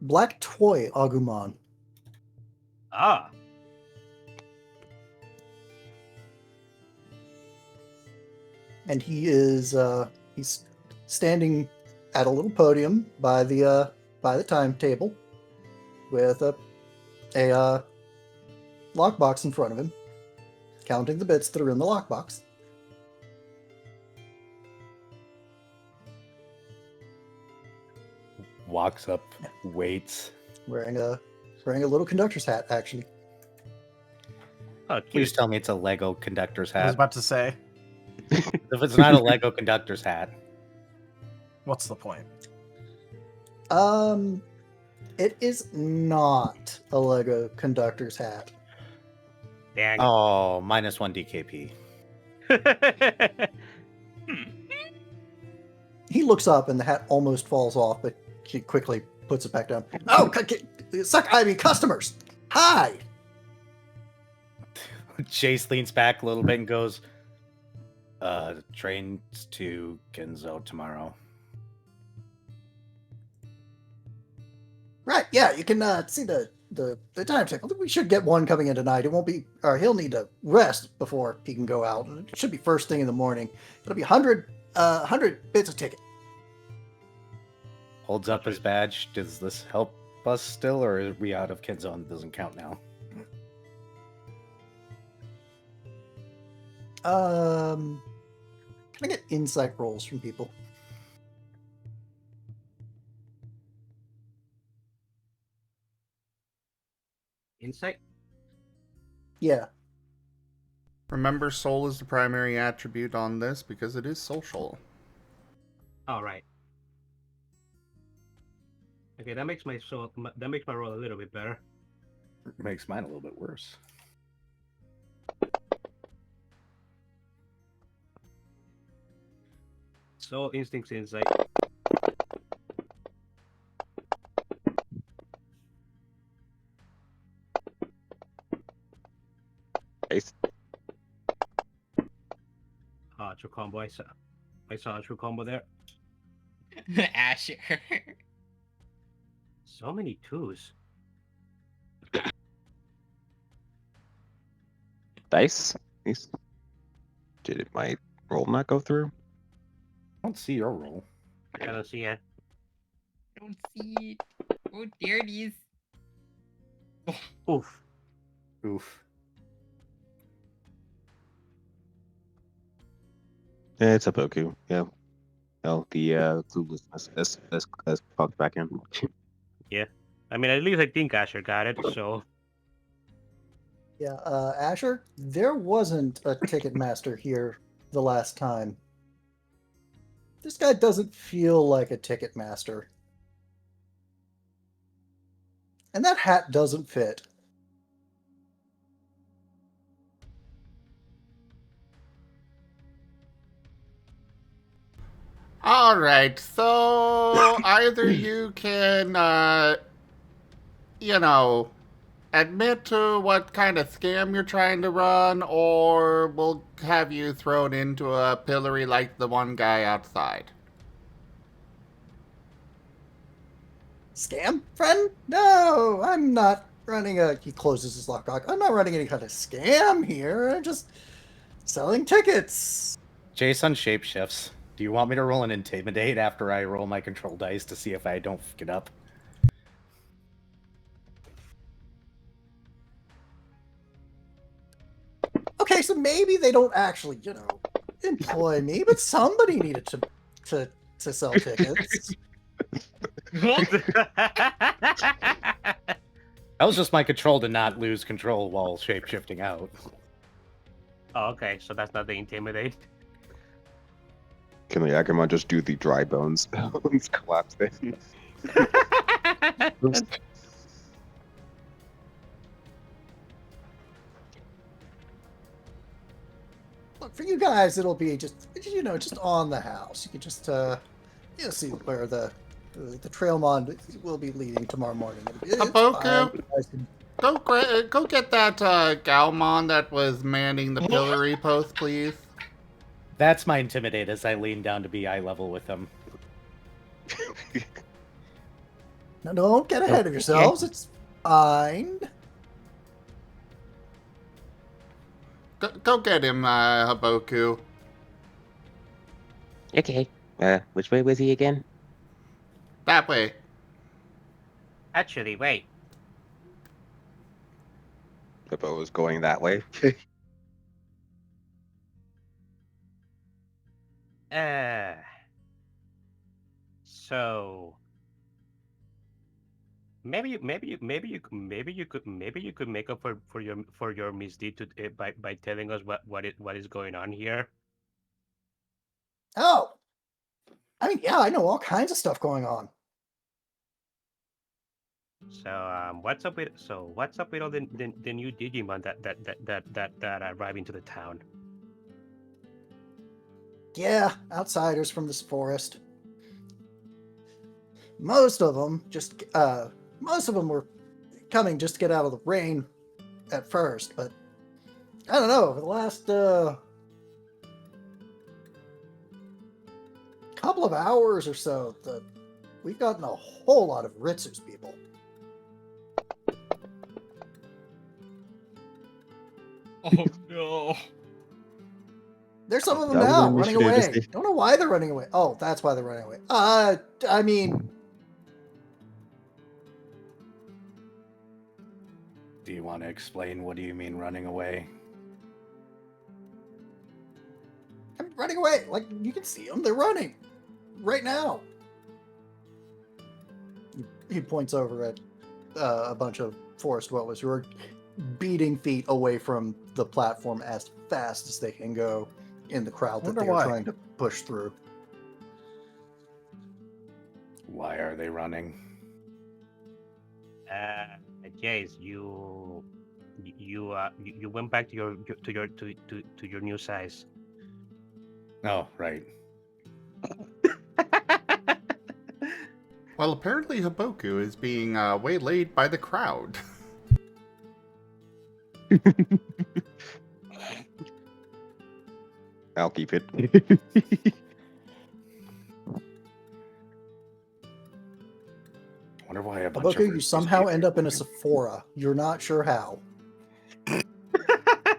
black toy Agumon. Ah. And he is he's standing at a little podium by the timetable with a lockbox in front of him, counting the bits that are in the lockbox. Walks up, waits. Wearing a little conductor's hat, actually. Oh, Please cute. tell me it's a Lego conductor's I was hat. about to say, If it's not a Lego conductor's hat, what's the point? It is not a Lego conductor's hat. Dang. oh, -1 DKP. He looks up and the hat almost falls off, but he quickly puts it back down. Oh, customers! Hi! Chase leans back a little bit and goes, trains to Genzo tomorrow. Right, yeah, you can see the timetable. We should get one coming in tonight. It won't be, or he'll need to rest before he can go out. It should be first thing in the morning. It'll be 100 bits a ticket. Holds up his badge. Does this help us still, or are we out of Kenzo and it doesn't count now? Can I get insight rolls from people? Insight? Yeah. Remember, soul is the primary attribute on this because it is social. All right. Okay, that makes my roll a little bit better. Makes mine a little bit worse. So instincts insight. Nice. True combo. I saw a true combo there. Asher. So many twos. Dice. Nice. Did my roll not go through? I don't see your roll. I don't see it. Don't see it. Oh, there it is. Oof. Oof. Yeah, it's a Haboku. Yeah. Oh, the cluelessness has popped back in. Yeah. I mean, at least I think Asher got it. So Yeah, Asher, there wasn't a ticket master here the last time. This guy doesn't feel like a ticket master. And that hat doesn't fit. Alright, so either you can, admit to what kind of scam you're trying to run, or we'll have you thrown into a pillory like the one guy outside. Scam, friend? No, I'm not running a... He closes his lockbox. I'm not running any kind of scam here. I'm just selling tickets. Jason shapeshifts. Do you want me to roll an intimidate after I roll my control dice to see if I don't fuck it up? Okay, so maybe they don't actually, employ me, but somebody needed to sell tickets. That was just my control to not lose control while shapeshifting out. oh, okay, so that's not the intimidate. Can the Agumon just do the dry bones collapse thing? Oops. Look, for you guys, it'll be just, just on the house. You can just, you'll see where the Trailmon will be leading tomorrow morning. It's fine. Haboku, You guys can- go get that Galmon that was manning the pillory post, please. That's my intimidate as I lean down to be eye level with him. No, don't get ahead of yourselves. It's fine. Go get him, Haboku. Okay. Which way was he again? That way. Actually, wait. Hippo was going that way. So maybe you could make up for your misdeed by telling us what is going on here. Oh, I mean, yeah, I know all kinds of stuff going on. So what's up with all the new Digimon that arrive into the town? Yeah, outsiders from this forest. Most of them were coming just to get out of the rain at first, but I don't know, over the last couple of hours or so, we've gotten a whole lot of Ritsu's people. Oh no. There's some of them That was now an running initiative, away. Don't know why they're running away. Oh, that's why they're running away. I mean, Do you want to explain what do you mean running away? running away. Like, you can see them. They're running right now. He points over at a bunch of forest dwellers who are beating feet away from the platform as fast as they can go in the crowd that Wonder they are why. trying to push through. Why are they running? Jace, you went back to your new size. Oh, right. Well, apparently Haboku is being waylaid by the crowd. I'll keep it. Wonder why a bunch Haboku, of you somehow end up in a Sephora. You're not sure how.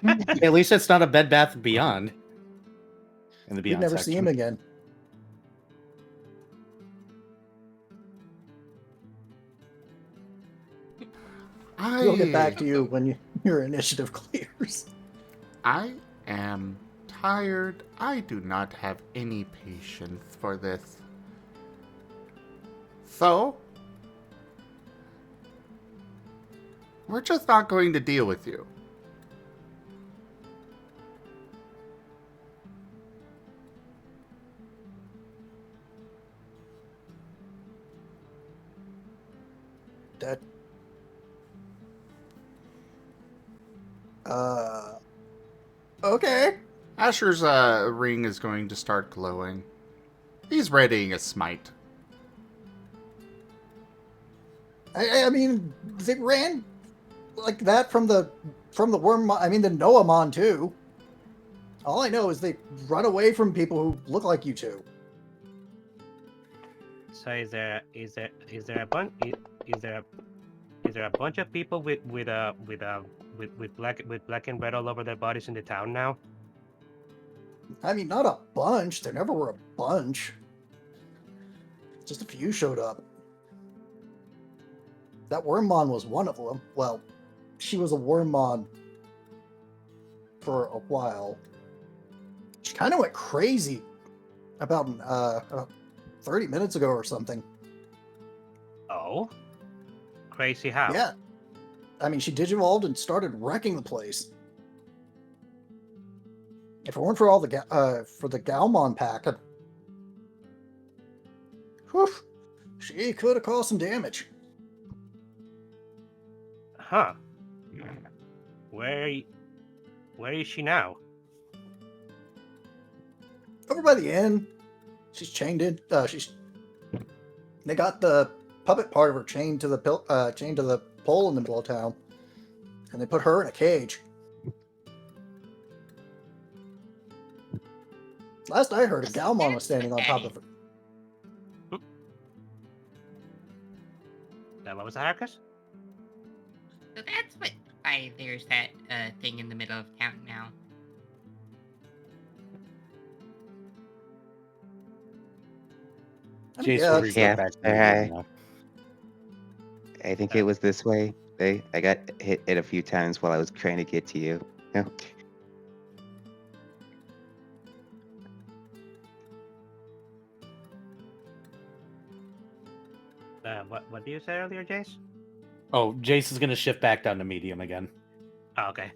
At least it's not a Bed Bath & Beyond. In the You'd Beyond never section. see him again. We'll get back to you when your initiative clears. I am tired. I do not have any patience for this. So, we're just not going to deal with you. That. Okay. Asher's ring is going to start glowing. He's readying a smite. I mean, they ran like that from the worm. I mean, the Noamon too. All I know is they run away from people who look like you two. So is there a bunch of people with black and red all over their bodies in the town now? I mean, not a bunch. There never were a bunch. Just a few showed up. That Wormmon was one of them. Well, she was a Wormmon for a while. She kind of went crazy about 30 minutes ago or something. Oh, crazy how? Yeah. I mean, she digivolved and started wrecking the place. If it weren't for all the for the Galmon pack, She could have caused some damage. Huh. Where is she now? Over by the inn. She's chained in. They got the puppet part of her chained to the pole in the middle of town, and they put her in a cage. Last I heard, a Galmon was standing on top of her. What was that, Arcus? So that's why there's that thing in the middle of town now. I mean, Jace yeah, will it's- revert Yeah, back to the game now. I think it was this way. I got hit a few times while I was trying to get to you. What did you say earlier, Jace? Oh, Jace is going to shift back down to medium again. Oh, okay.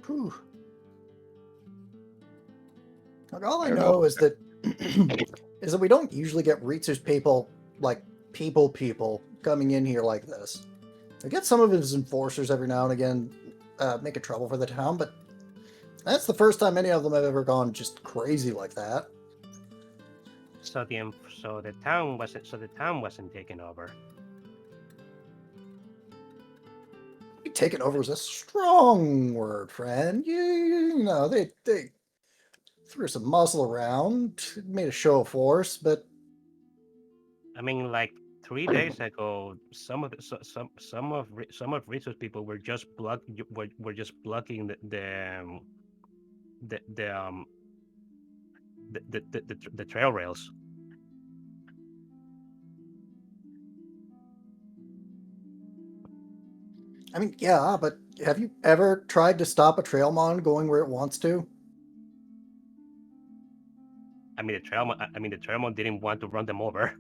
Whew. Like, all I I don't know know. is that we don't usually get Ritsu's people coming in here like this. We get some of his enforcers every now and again making trouble for the town, but that's the first time any of them have ever gone just crazy like that. So the town wasn't taken over. Taking over is a strong word, friend. You know, they threw some muscle around, made a show of force, but I mean, like 3 days ago, some of Ritsu's people were just blocking the trail rails. I mean, yeah, but have you ever tried to stop a Trailmon going where it wants to? I mean, the Trailmon didn't want to run them over.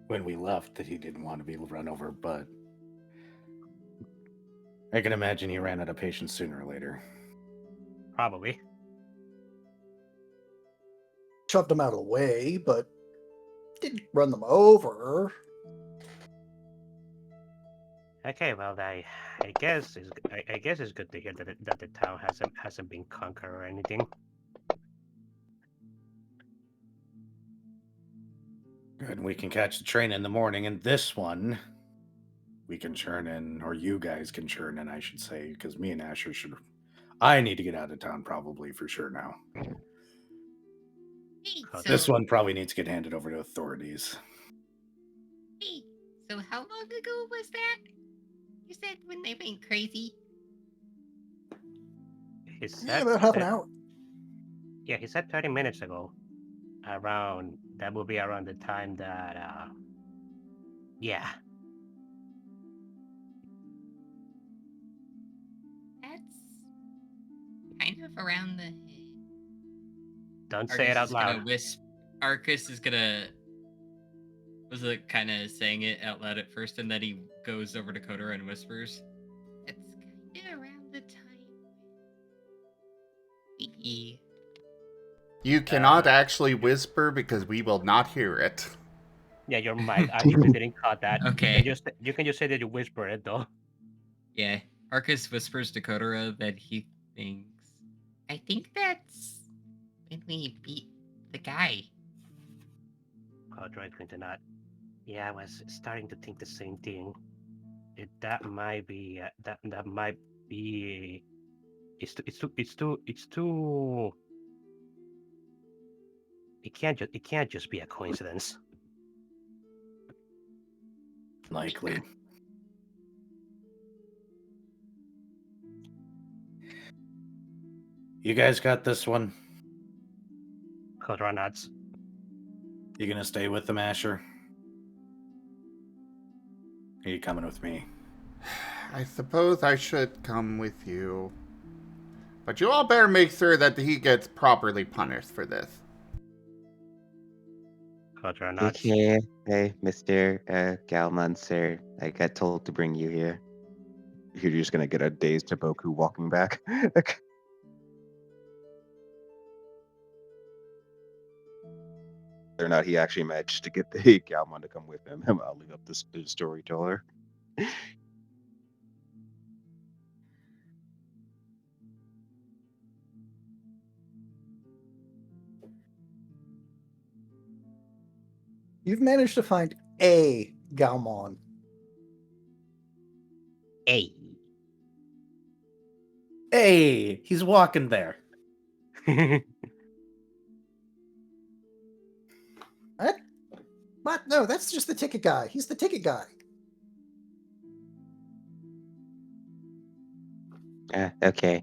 When we left, that he didn't want to be run over, but I can imagine he ran out of patience sooner or later. Probably. Shoved them out of the way, but didn't run them over. Okay, well, I guess it's good to hear that the town hasn't been conquered or anything. Good, we can catch the train in the morning, and this one we can churn in, or you guys can churn in, I should say, because me and Asher should. I need to get out of town probably for sure now. Hey, This one probably needs to get handed over to authorities. Hey, so how long ago was that? You said when they went crazy? Yeah, about half an hour. Yeah, he said 30 minutes ago. That will be around the time that yeah. That's kind of around the. Don't say it out loud. Arcus is gonna. Was it kind of saying it out loud at first, and then he goes over to Kotora and whispers, "It's kind of around the time." You cannot actually whisper because we will not hear it. Yeah, your mic actually didn't cut that. Okay. You can just say that you whisper it though. Yeah, Arcus whispers to Kotora that he thinks. I think that's when we beat the guy. Kotora going to nod. Yeah, I was starting to think the same thing. That might be. That might be. It's too. It can't just be a coincidence. Likely. You guys got this one? Kotora nods. You gonna stay with them, Asher? Are you coming with me? I suppose I should come with you. But you all better make sure that he gets properly punished for this. Kotora nods. Okay, hey, Mr. Galman, sir. I got told to bring you here. You're just gonna get a dazed Haboku walking back. whether or not he actually managed to get the Galmon to come with him. I'll leave up to the storyteller. You've managed to find a Galmon. Hey. Hey, he's walking there. What? What? No, that's just the ticket guy. He's the ticket guy. Okay.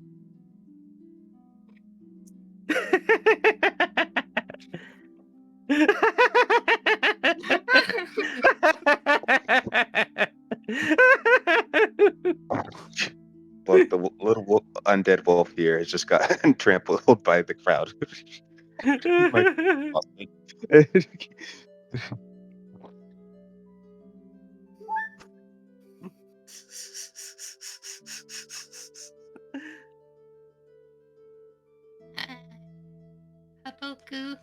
Look, the little undead wolf here has just gotten trampled by the crowd. Like, Haboku.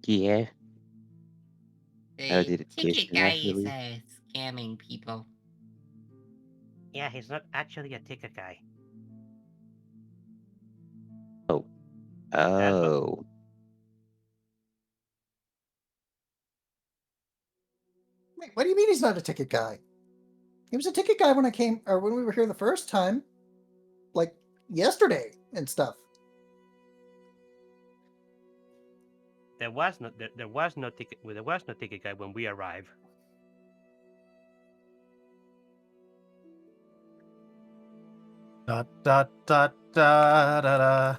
yeah. How The did it taste, ticket guy is Ashley? scamming people. Yeah, he's not actually a ticket guy. Oh. That's what- Oh. Wait, what do you mean he's not a ticket guy? He was a ticket guy when when we were here the first time, like yesterday and stuff. There was no ticket guy when we arrived. Da da da da da da.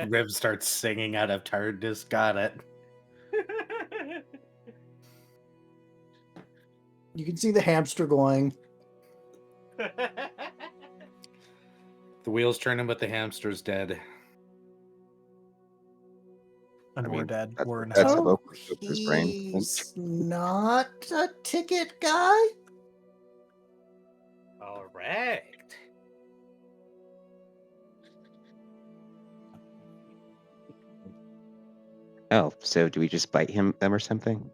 Rib starts singing out of tiredness. Got it. You can see the hamster going. The wheel's turning, but the hamster's dead. And I we're mean, dead. that's We're in that's hell. Haboku's brain. He's not a ticket guy? Correct. Oh, so do we just bite them or something?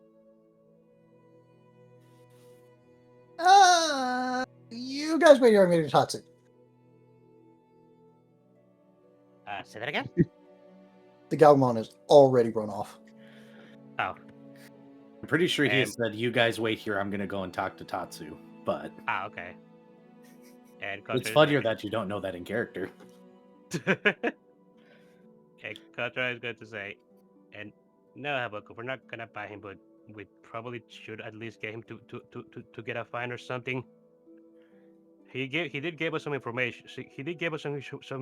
You guys wait here. I'm going to Tatsu. Say that again. The Galmon is already run off. Oh. I'm pretty sure he And- said, "You guys wait here. I'm gonna go and talk to Tatsu." But Okay. And it's Kotora funnier that you don't know that in character. Okay, Kotora is going to say, and no, Haboku, we're not gonna buy him, but we probably should at least get him to get a fine or something. He did give us some information. He did give us some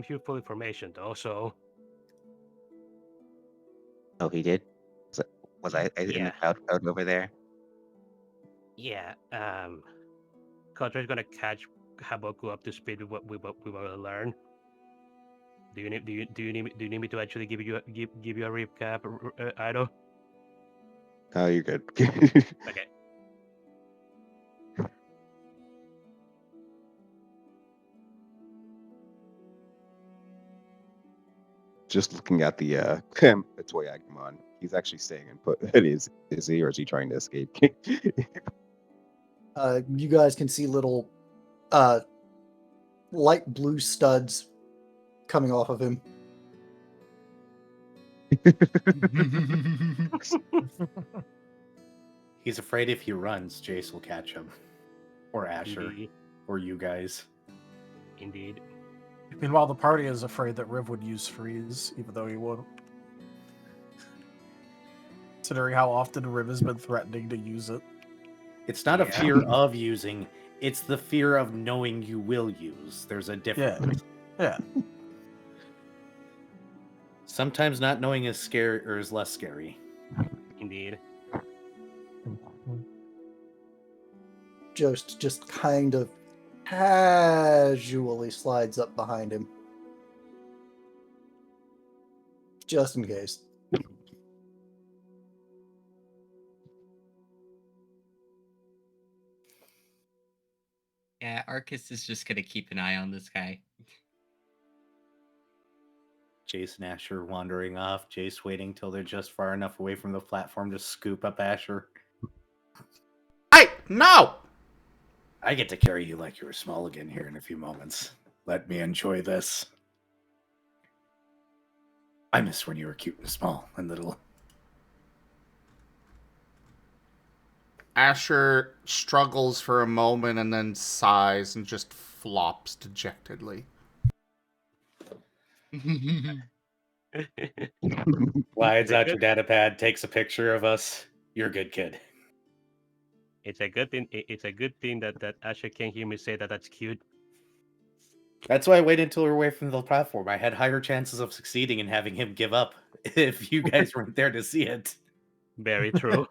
useful information though. So Oh, he did. Was I in the Yeah. crowd over there? yeah, Kotora is gonna catch Haboku up to speed with what we will learn. Do you need me to actually give you a recap, Ido? Oh, you're good. Okay. Just looking at the toy Agumon, he's actually staying and put. Is he, or is he trying to escape? You guys can see little light blue studs coming off of him. He's afraid if he runs, Jace will catch him, or Asher, Indeed. or you guys. Indeed. Meanwhile, the party is afraid that Riv would use freeze, even though he won't. Considering how often Riv has been threatening to use it. It's not a Yeah. fear of using; it's the fear of knowing you will use. There's a difference. Yeah. Sometimes not knowing is scary or is less scary. Indeed. Just kind of casually slides up behind him. Just in case. Yeah, Arcus is just gonna keep an eye on this guy. Jace and Asher wandering off. Jace waiting till they're just far enough away from the platform to scoop up Asher. Hey, no! I get to carry you like you were small again here in a few moments. Let me enjoy this. I miss when you were cute and small and little. Asher struggles for a moment and then sighs and just flops dejectedly. Slides out good- your data pad, takes a picture of us. You're a good kid. It's a good thing. It's a good thing that Asher can't hear me say that. That's cute. That's why I waited until we were away from the platform. I had higher chances of succeeding and having him give up if you guys weren't there to see it. Very true.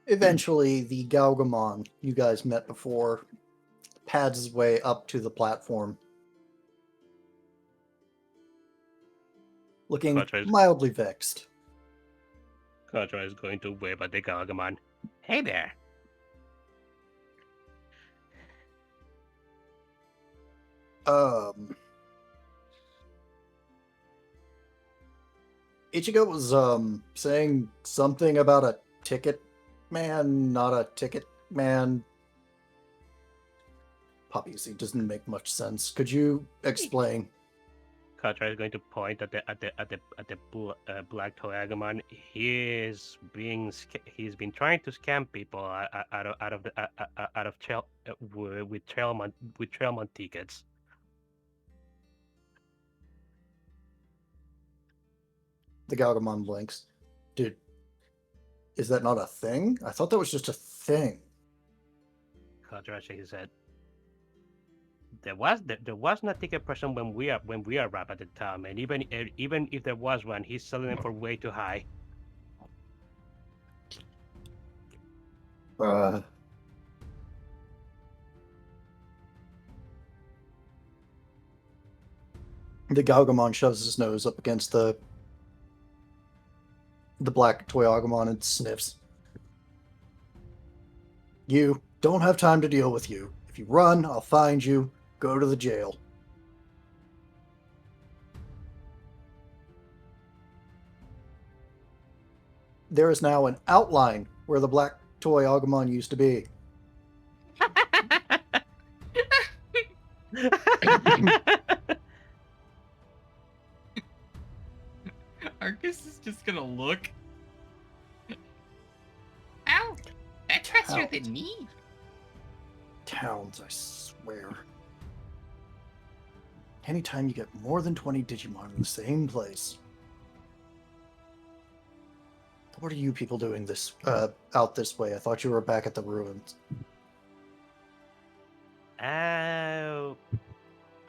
Eventually, the Galgamon you guys met before pads his way up to the platform, looking Kotora mildly vexed. is going to wave at the Gargamon. Hey there. Ichigo was saying something about a ticket man, not a ticket man. Obviously, doesn't make much sense. Could you explain? Kotora is going to point at the black toy Agamon. He's been trying to scam people out of with Trailmon tickets. The Galgamon blinks. Dude, is that not a thing? I thought that was just a thing. Kotora shakes his head. There was no ticket person when we arrived at the town, and even if there was one, he's selling them for way too high. The Galgamon shoves his nose up against the black toy Agumon and sniffs. You don't have time to deal with you. If you run, I'll find you. Go to the jail. There is now an outline where the black toy Agumon used to be. Arcus is just gonna look. Ow! That's faster than me. Towns, I swear. Anytime you get more than 20 Digimon in the same place. What are you people doing this out this way? I thought you were back at the ruins. A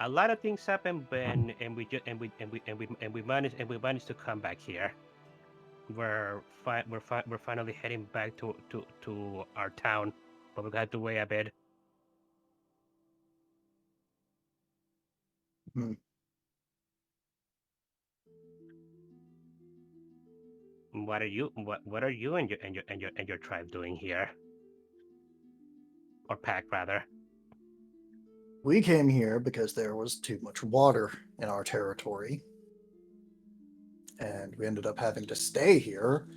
lot of things happened, and we managed to come back here. We're finally heading back to our town, but we got to wait a bit. What are you and your tribe doing here? Or pack rather? We came here because there was too much water in our territory. And we ended up having to stay here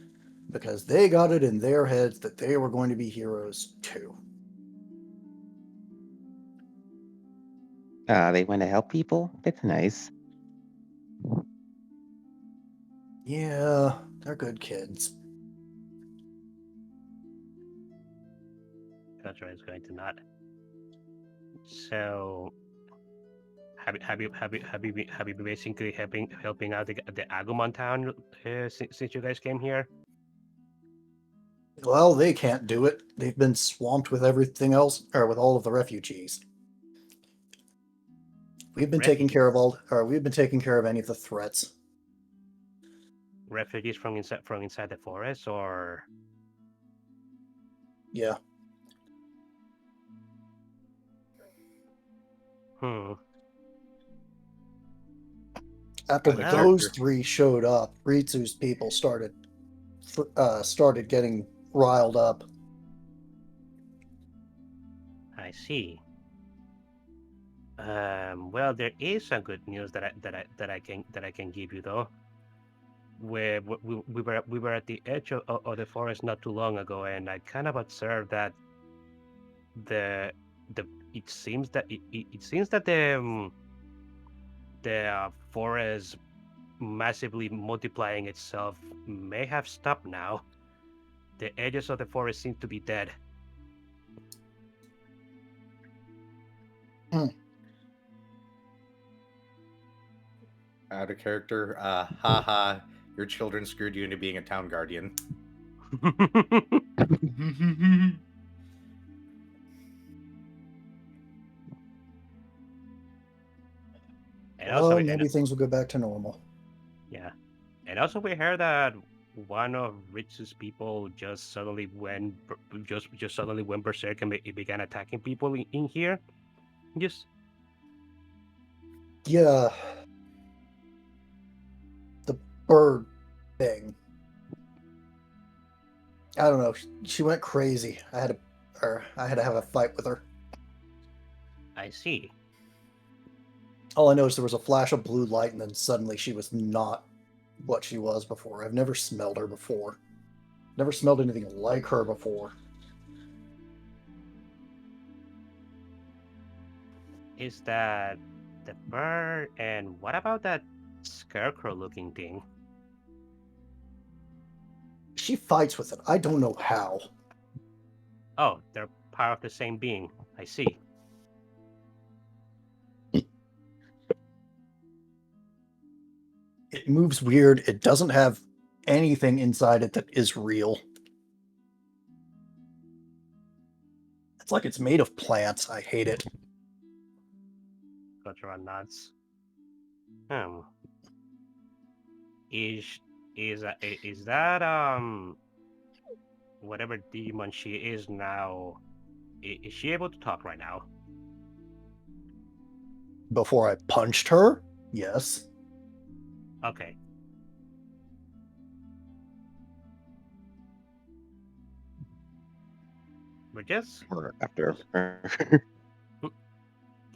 because they got it in their heads that they were going to be heroes too. They want to help people? That's nice. Yeah, they're good kids. Kotora is going to nod. So, have you been basically helping out the Agumon town since you guys came here? Well, they can't do it. They've been swamped with everything else, or with all of the refugees. We've been taking care of any of the threats. Refugees from inside the forest, or Yeah. After those three showed up, Ritsu's people started getting riled up. I see. Well, there is some good news that I can give you though. We were at the edge of the forest not too long ago, and I kind of observed that the the it seems that it seems that the forest massively multiplying itself may have stopped now. The edges of the forest seem to be dead. Out of character. Haha. Your children screwed you into being a town guardian. And also, Well, maybe things will go back to normal. yeah, and also we heard that one of Ritsu's people just suddenly went berserk and began attacking people in here. Just Yeah. The bird thing. I don't know. She went crazy. I had to have a fight with her. I see. All I know is there was a flash of blue light, and then suddenly she was not what she was before. I've never smelled her before. Never smelled anything like her before. Is that the bird? And what about that scarecrow-looking thing? She fights with it. I don't know how. Oh, they're part of the same being. I see. It moves weird. It doesn't have anything inside it that is real. It's like it's made of plants. I hate it. Kotora nods. Is that whatever demon she is now? Is she able to talk right now? Before I punched her, yes. Okay. We're just. Or after.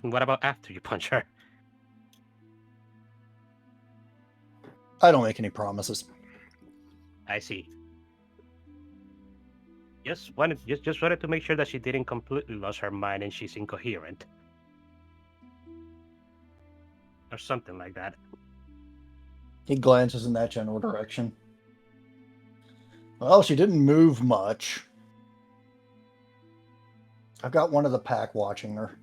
What about after you punch her? I don't make any promises. I see. Just wanted to make sure that she didn't completely lose her mind and she's incoherent. Or something like that. He glances in that general direction. Well, she didn't move much. I've got one of the pack watching her.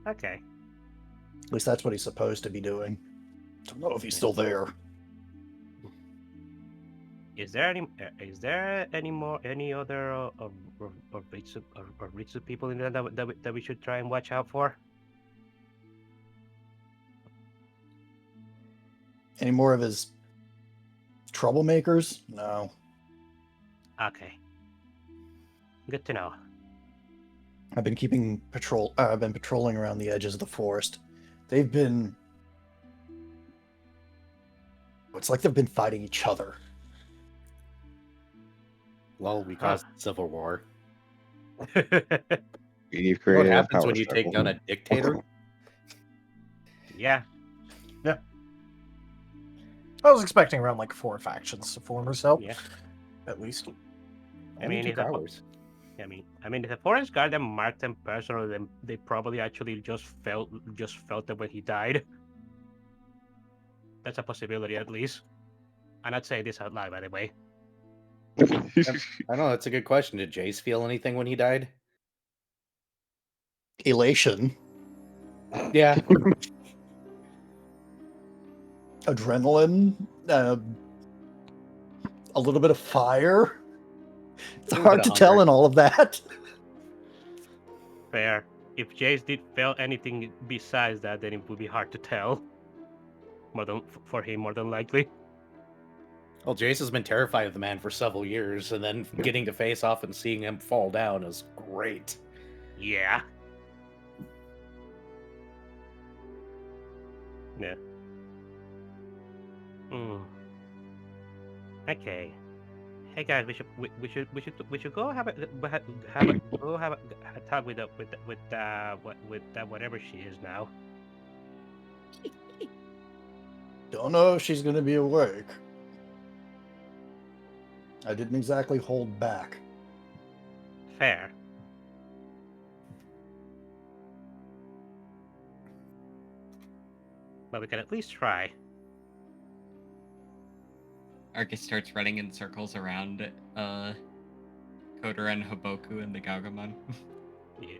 Okay. At least that's what he's supposed to be doing. Don't know if he's still there. Is there any other of Ritsu people in there that we should try and watch out for? Any more of his troublemakers? No. Okay. Good to know. I've been patrolling around the edges of the forest. They've been. It's like they've been fighting each other. Well, we caused civil war. You've What created a happens power when you take struggle. down a dictator? Yeah. I was expecting around like 4 factions to form or so. Yeah. At least. I mean, Only 2 hours. I mean, if the forest guard and Marten personally, then they probably actually just felt it when he died. That's a possibility, at least. I'm not saying this out loud, by the way. I don't know. That's a good question. Did Jace feel anything when he died? Elation. Yeah. Adrenaline. A little bit of fire. It's little hard bit to of tell hunger. in all of that. Fair. If Jace did feel anything besides that, then it would be hard to tell. For him, more than likely. Well, Jace has been terrified of the man for several years, and then getting to face off and seeing him fall down is great. Yeah. Yeah. Okay. Hey guys, we should go have a talk with whatever she is now. Don't know if she's gonna be awake. I didn't exactly hold back. Fair. But we can at least try. Arcus starts running in circles around Kotora and Haboku and the Gagamon. Yeah.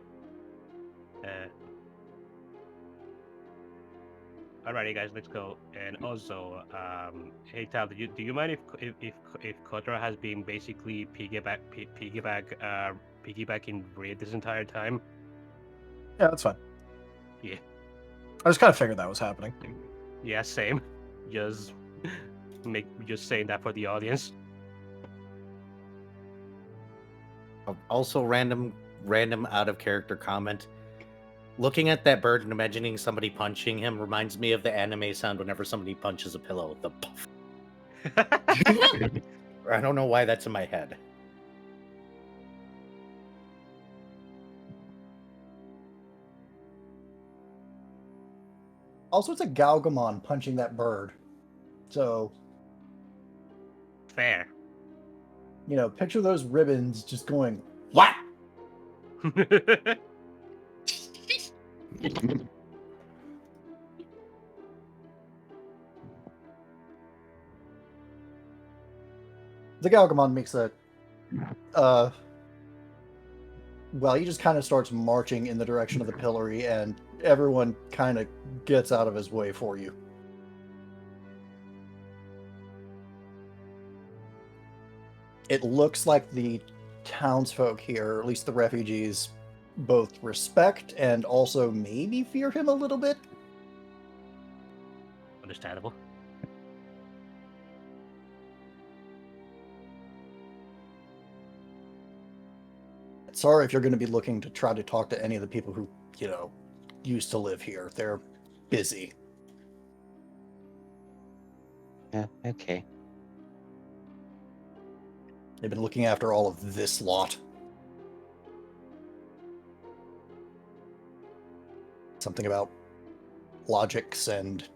Alrighty, guys, let's go. And also, hey Tal, do you mind if Kotora has been basically piggybacking Reed this entire time? Yeah, that's fine. Yeah. I just kind of figured that was happening. Yeah, same. Just saying that for the audience. Also, random out of character comment. Looking at that bird and imagining somebody punching him reminds me of the anime sound whenever somebody punches a pillow. The puff. I don't know why that's in my head. Also, it's a Galgamon punching that bird. So, Fair. you know, picture those ribbons just going, what? The Galgamon makes a, well, he just kind of starts marching in the direction of the pillory, and everyone kind of gets out of his way for you. It looks like the townsfolk here, or at least the refugees, both respect and also maybe fear him a little bit. Understandable. Sorry if you're going to be looking to try to talk to any of the people who, you know, used to live here. They're busy. Yeah, okay. They've been looking after all of this lot. Something about logics and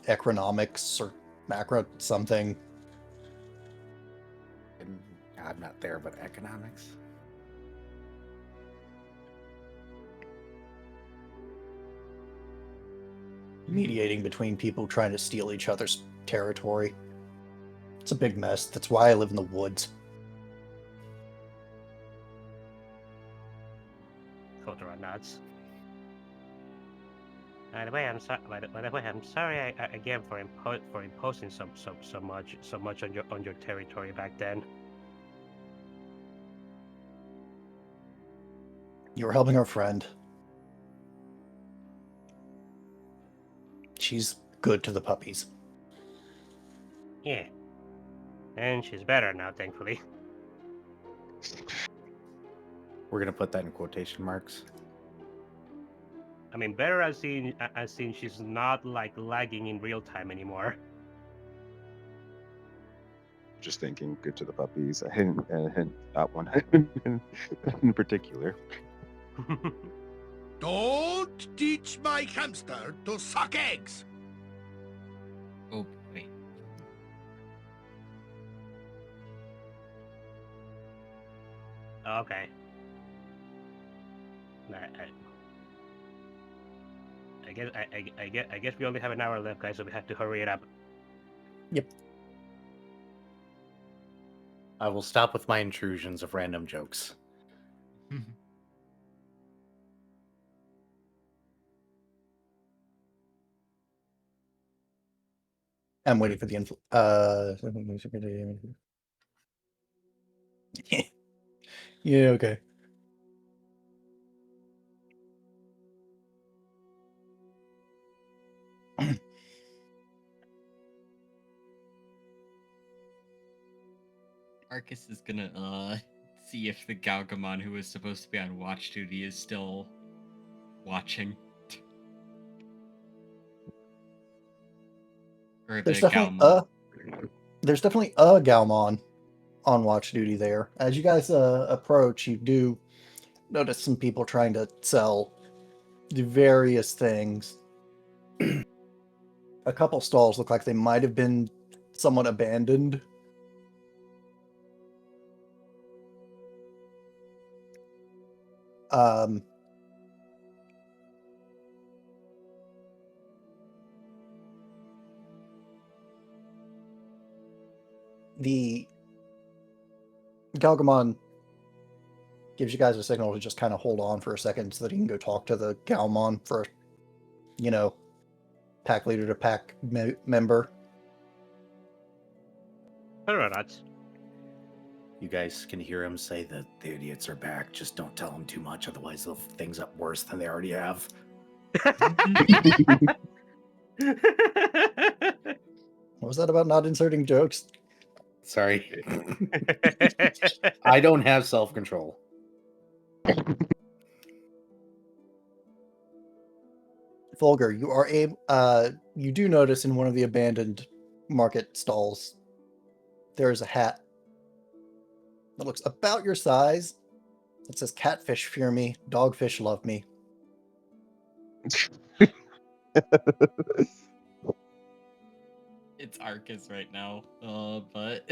economics or macro something. I'm not there, but economics. Mediating between people trying to steal each other's territory. It's a big mess. That's why I live in the woods. Kotora nods. By the way, I'm sorry. By the way, I'm sorry again for imposing so much on your territory back then. You were helping our friend. She's good to the puppies. Yeah. And she's better now, thankfully. We're gonna put that in quotation marks. I mean, better as seen she's not like lagging in real time anymore. Just thinking, good to the puppies. I hadn't that one in particular. Don't teach my hamster to suck eggs. Oh boy. Okay. I guess we only have an hour left, guys, so we have to hurry it up. Yep. I will stop with my intrusions of random jokes. I'm waiting for the yeah, okay. Arcus is gonna see if the Galgamon who was supposed to be on watch duty is still watching. Or There's the definitely Galmon. there's definitely a Galmon on watch duty there. As you guys approach, you do notice some people trying to sell the various things. A couple stalls look like they might have been somewhat abandoned. Um, the Galgamon gives you guys a signal to just kind of hold on for a second so that he can go talk to the Galmon for, pack leader to pack member. Alright. You guys can hear him say that the idiots are back. Just don't tell them too much, otherwise they'll f things up worse than they already have. What was that about not inserting jokes? Sorry. I don't have self-control. Fulgur, you are you do notice in one of the abandoned market stalls there is a hat that looks about your size. It says "Catfish fear me, dogfish love me." It's Arcus right now, but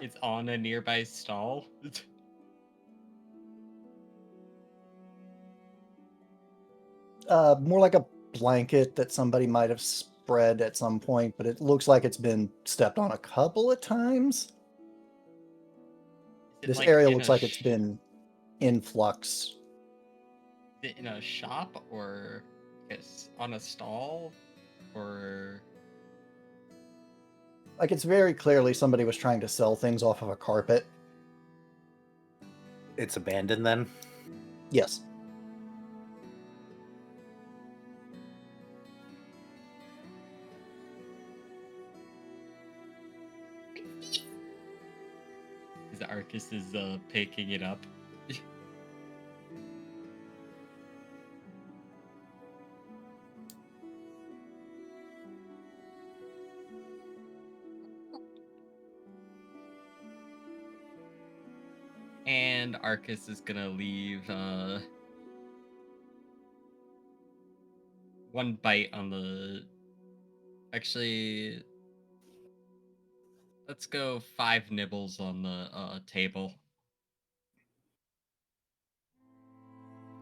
it's on a nearby stall. More like a blanket that somebody might have spread at some point, but it looks like it's been stepped on a couple of times. Is it This like area in looks a like it's been in flux. Is it in a shop or on a stall or? Like it's very clearly somebody was trying to sell things off of a carpet. It's abandoned then? Yes. Is Arcus is picking it up? And Arcus is gonna leave one bite on the. Actually, let's go 5 nibbles on the table.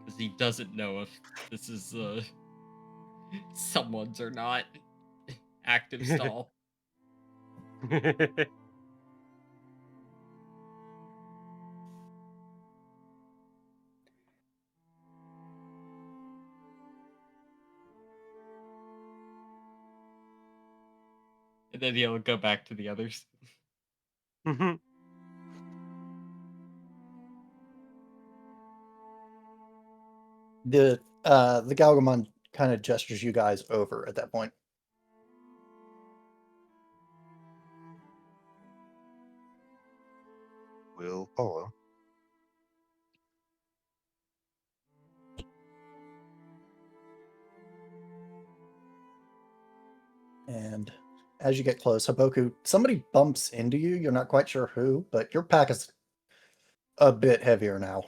Because he doesn't know if this is someone's or not. Active stall. And then he'll go back to the others. The Galgamon kind of gestures you guys over at that point. Will follow. And as you get close, Haboku, somebody bumps into you. You're not quite sure who, but your pack is a bit heavier now.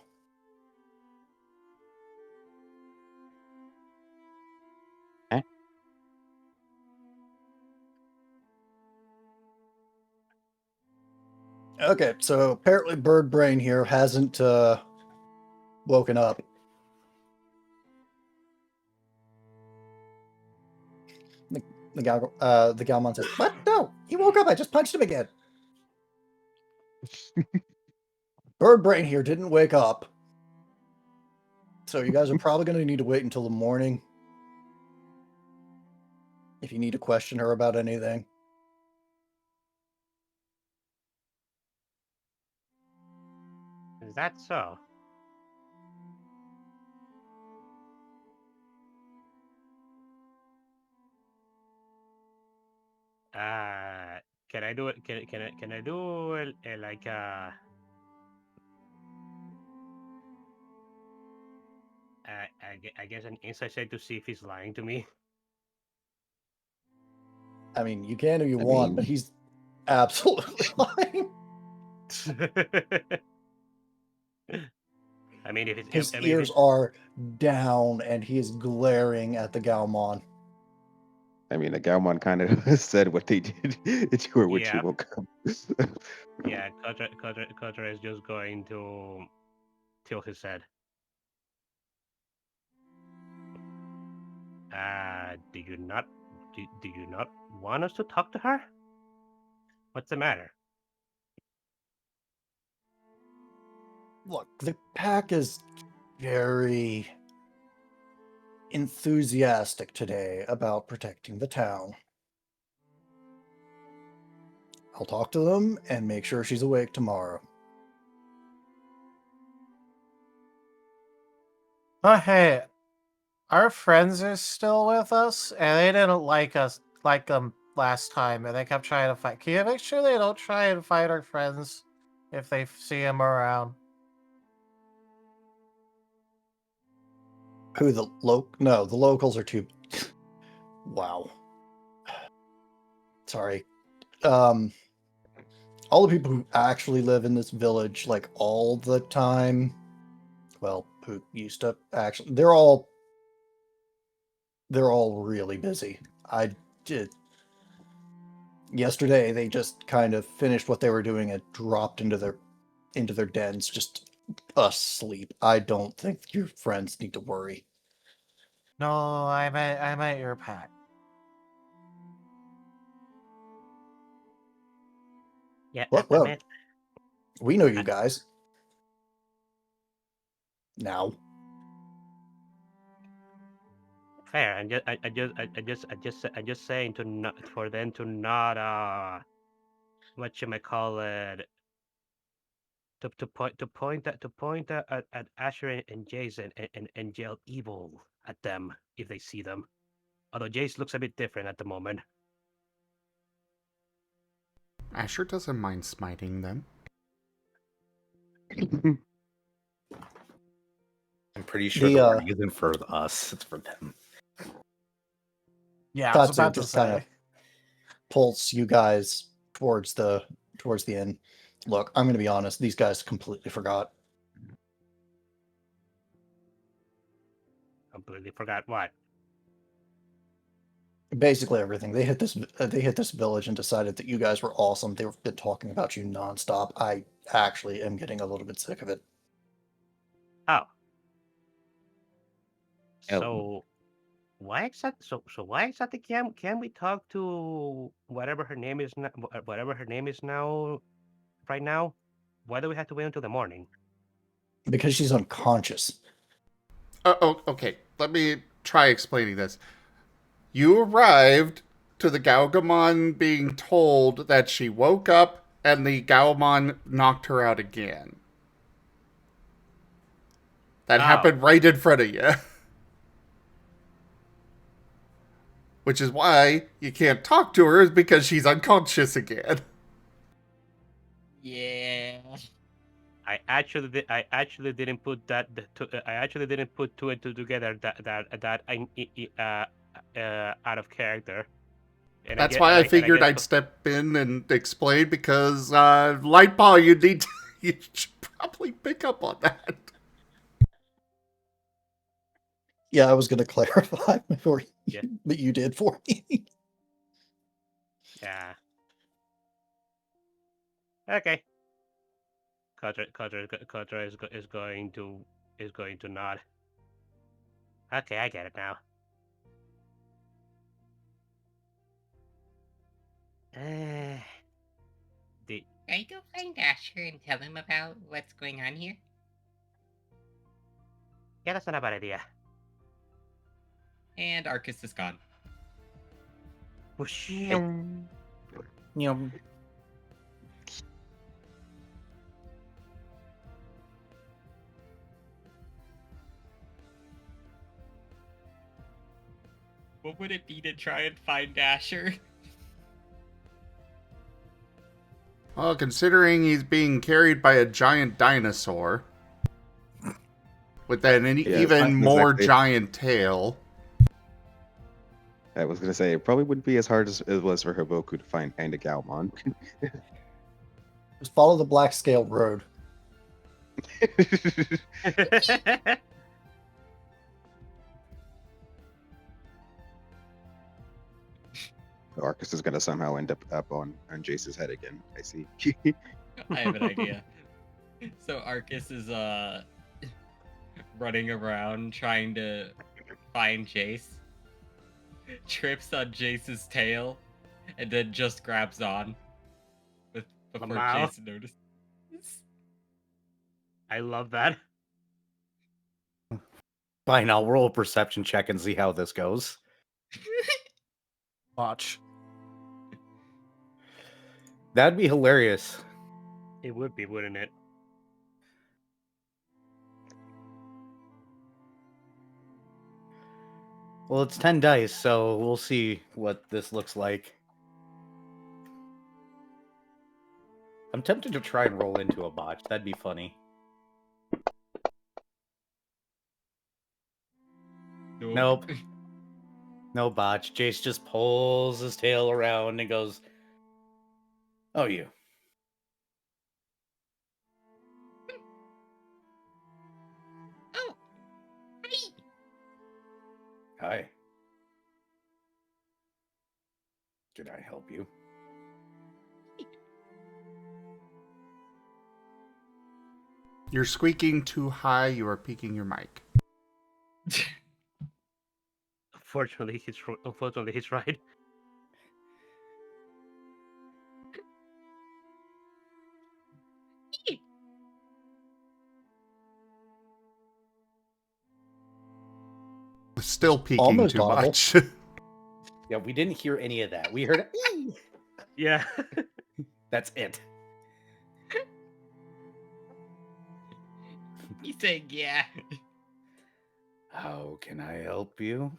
Okay, so apparently Bird Brain here hasn't woken up. The Galmon says, "What? No, he woke up. I just punched him again." Bird Brain here didn't wake up. So you guys are probably going to need to wait until the morning if you need to question her about anything. Is that so? Can I do it? Can I do like I guess an insight check to see if he's lying to me. I mean, you can if you I want, but mean- he's absolutely lying. I mean, if it's His I mean, if ears it's, are down, and he is glaring at the Gaomon. I mean, the Gaomon kind of said what they did to her when she Yeah. woke up. yeah, Kotora is just going to tilt his head. Do you not want us to talk to her? What's the matter? Look, the pack is very enthusiastic today about protecting the town. I'll talk to them and make sure she's awake tomorrow. Oh, hey, our friends are still with us, and they didn't like them last time, and they kept trying to fight. Can you make sure they don't try and fight our friends if they see him around? Who the No, the locals are too. Wow. Sorry. All the people who actually live in this village, like all the time, well, who used to actually, they're all really busy. I did. Yesterday, they just kind of finished what they were doing and dropped into their dens, just asleep. I don't think your friends need to worry. No, I meant your pack. Yeah, Well, we know you guys. Now. fair. I just saying to not for them to not what you may call it to point at Asher and Jason and yell evil at them if they see them. Although Jace looks a bit different at the moment. Asher doesn't mind smiting them. I'm pretty sure the warning isn't for us; it's for them. Yeah, I was about to just kind of say. pulls you guys towards the end. Look, I'm going to be honest. These guys completely forgot. Completely forgot what. Basically everything. They hit this village and decided that you guys were awesome. They've been talking about you nonstop. I actually am getting a little bit sick of it. Oh. Oh. So why exactly can we talk to whatever her name is now right now? Why do we have to wait until the morning? Because she's unconscious. Okay, let me try explaining this. You arrived to the Gaogamon being told that she woke up and the Gaomon knocked her out again. That happened right in front of you. Which is why you can't talk to her, is because she's unconscious again. Yeah. I actually didn't put two and two together that I out of character. And That's why I figured I'd step in and explain, because Lightpaw, you should probably pick up on that. Yeah, I was going to clarify before Yeah. but you did for me. Yeah. Okay. Kotora is going to nod. Okay, I get it now. I go find Asher and tell him about what's going on here. Yeah, that's not a bad idea. And Arcus is gone. What would it be to try and find Asher? Well, considering he's being carried by a giant dinosaur with an even more exactly. giant tail. I was gonna say it probably wouldn't be as hard as it was for Haboku to find a Galmon. Just follow the black scale road. Arcus is gonna somehow end up on Jace's head again. I see. I have an idea. So Arcus is running around trying to find Jace. Trips on Jace's tail, and then just grabs on before mouth. Jace notices. I love that. Fine, I'll roll a perception check and see how this goes. Watch. That'd be hilarious. It would be, wouldn't it? Well, it's 10 dice, so we'll see what this looks like. I'm tempted to try and roll into a botch. That'd be funny. Nope. No botch. Jace just pulls his tail around and goes, "Oh, you." Oh, hey. Hi. Can I help you? You're squeaking too high. You are peaking your mic. Unfortunately, he's right. Still peaking Almost too audible. much. Yeah, we didn't hear any of that. We heard it. Yeah. That's it. He's saying yeah. How can I help you?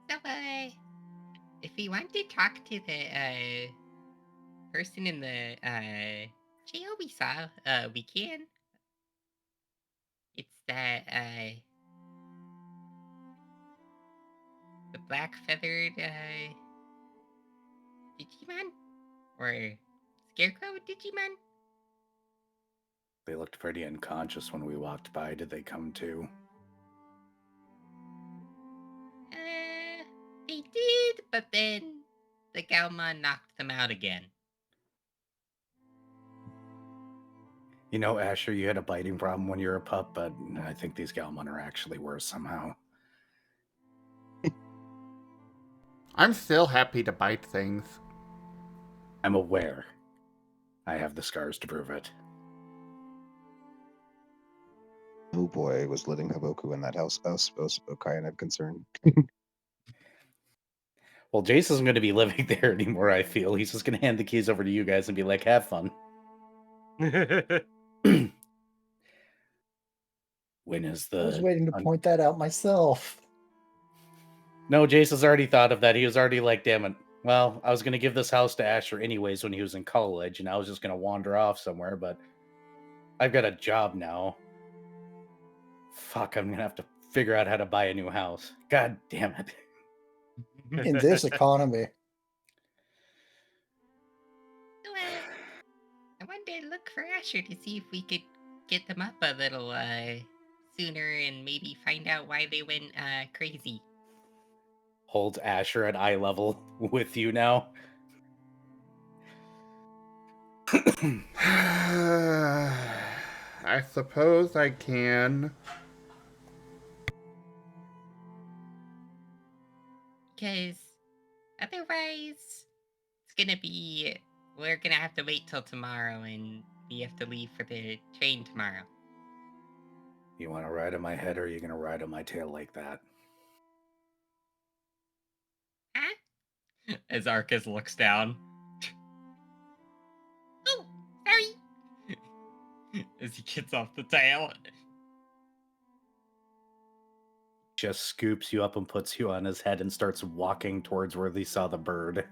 So, if we want to talk to the person in the jail we saw, we can. It's the black feathered Digimon, or Scarecrow Digimon. They looked pretty unconscious when we walked by. Did they come to? They did, but then the Galmon knocked them out again. You know, Asher, you had a biting problem when you were a pup, but I think these Galmon are actually worse somehow. I'm still happy to bite things. I'm aware. I have the scars to prove it. Oh boy, was letting Haboku in that house a kind of concern. Well, Jace isn't going to be living there anymore, I feel. He's just going to hand the keys over to you guys and be like, have fun. When is the... I was waiting to point that out myself. No, Jace has already thought of that. He was already like, damn it. Well, I was going to give this house to Asher anyways when he was in college, and I was just going to wander off somewhere, but I've got a job now. Fuck, I'm going to have to figure out how to buy a new house. God damn it. In this economy. So, I wanted to look for Asher to see if we could get them up a little sooner and maybe find out why they went crazy. Holds Asher at eye level with you now. I suppose I can. Because otherwise, we're gonna have to wait till tomorrow, and we have to leave for the train tomorrow. You want to ride on my head, or are you going to ride on my tail like that? Huh? As Arcus looks down. Oh, sorry. As he gets off the tail. Just scoops you up and puts you on his head and starts walking towards where they saw the bird.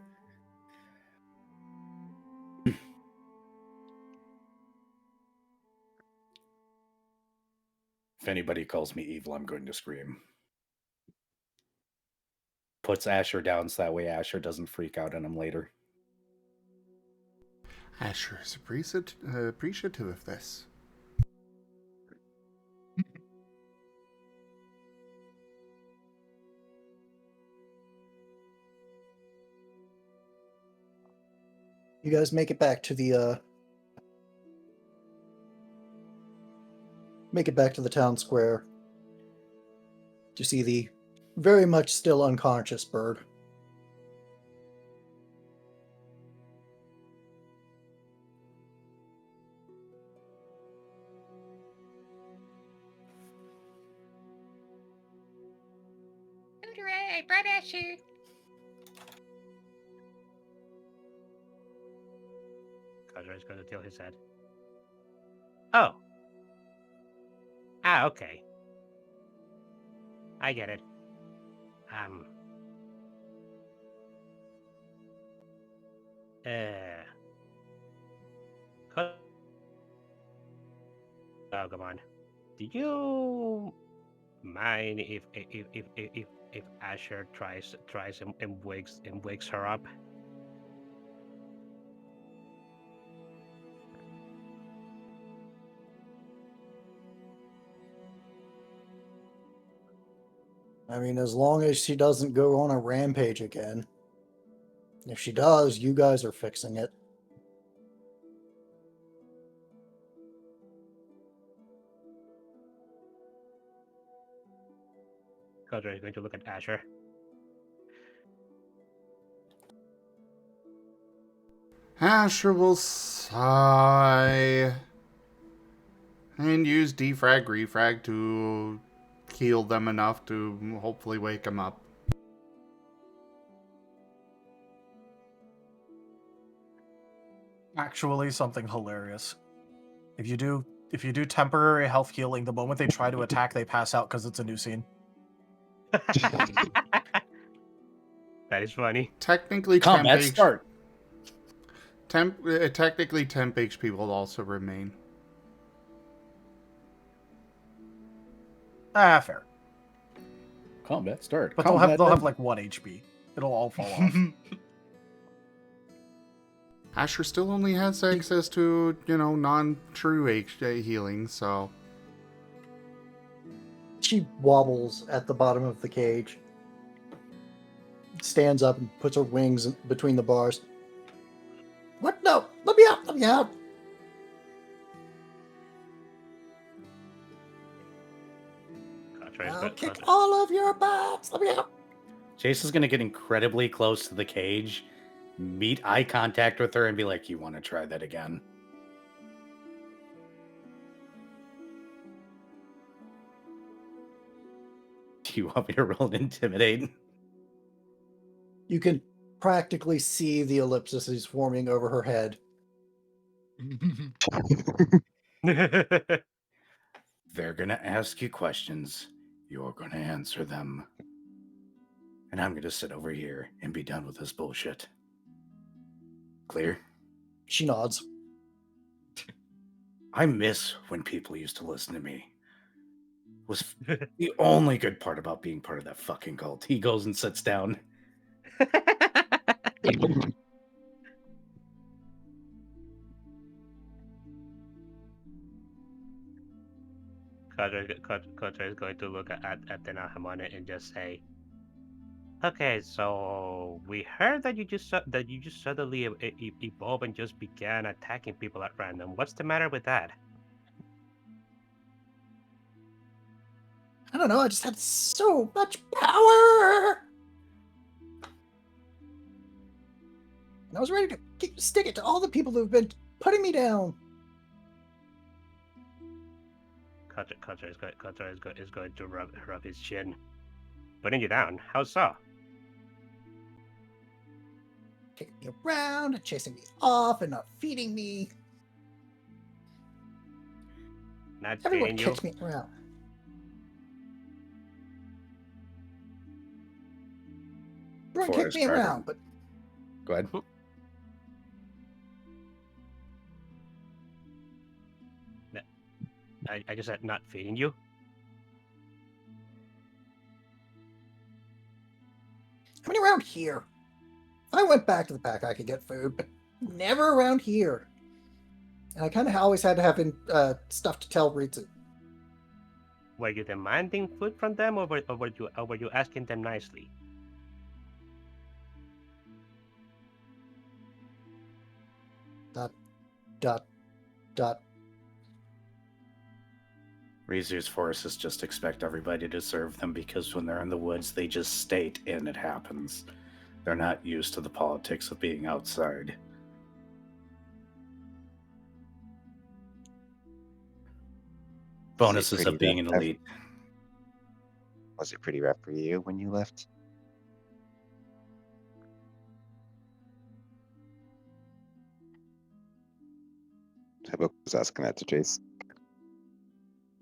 If anybody calls me evil, I'm going to scream. puts Asher down so that way Asher doesn't freak out on him later. Asher is appreciative of this. You guys make it back to the town square to see the very much still unconscious bird. Hooray, I brought Asher. Kotora is going to tilt his head. Oh. Ah, okay. I get it. Oh, come on. Do you mind if Asher tries and wakes her up? I mean, as long as she doesn't go on a rampage again. If she does, you guys are fixing it. Kotora is going to look at Asher. Asher will sigh and use defrag refrag to heal them enough to hopefully wake them up. Actually, something hilarious. If you do temporary health healing, the moment they try to attack, they pass out because it's a new scene. That is funny. Technically, Combat start. Technically, temp HP will also remain. Ah, fair. Combat start. But Combat they'll have end. like 1 HP. It'll all fall off. Asher still only has access to, non-true healing, so... She wobbles at the bottom of the cage, stands up and puts her wings between the bars. What? No! Let me out! Let me out! I'll kick all of your butts! Let me out! Chase is going to get incredibly close to the cage, meet eye contact with her, and be like, you want to try that again? Do you want me to roll an intimidate? You can practically see the ellipses forming over her head. They're going to ask you questions. You're going to answer them. And I'm going to sit over here and be done with this bullshit. Clear? She nods. I miss when people used to listen to me. Was the only good part about being part of that fucking cult. He goes and sits down. Kotora is going to look at the Nahamane and just say, "Okay, so we heard that you just suddenly evolved and just began attacking people at random. What's the matter with that?" I don't know, I just had so much power! And I was ready to stick it to all the people who've been putting me down. Kotora is going to rub his chin. Putting you down? How so? Kicking me around and chasing me off and not feeding me. Not Everyone feeding you? kicks me around. Everyone kicked me around, but... Go ahead. I just said not feeding you. I mean, around here. If I went back to the pack, I could get food, but never around here. And I kind of always had to have stuff to tell Ritsu. Were you demanding food from them, or were you asking them nicely? Dot, dot, dot. Rizu's forces just expect everybody to serve them because when they're in the woods, they just state and it happens. They're not used to the politics of being outside. Bonuses of being an elite. Was it pretty rough for you when you left? Haboku was asking that to Chase.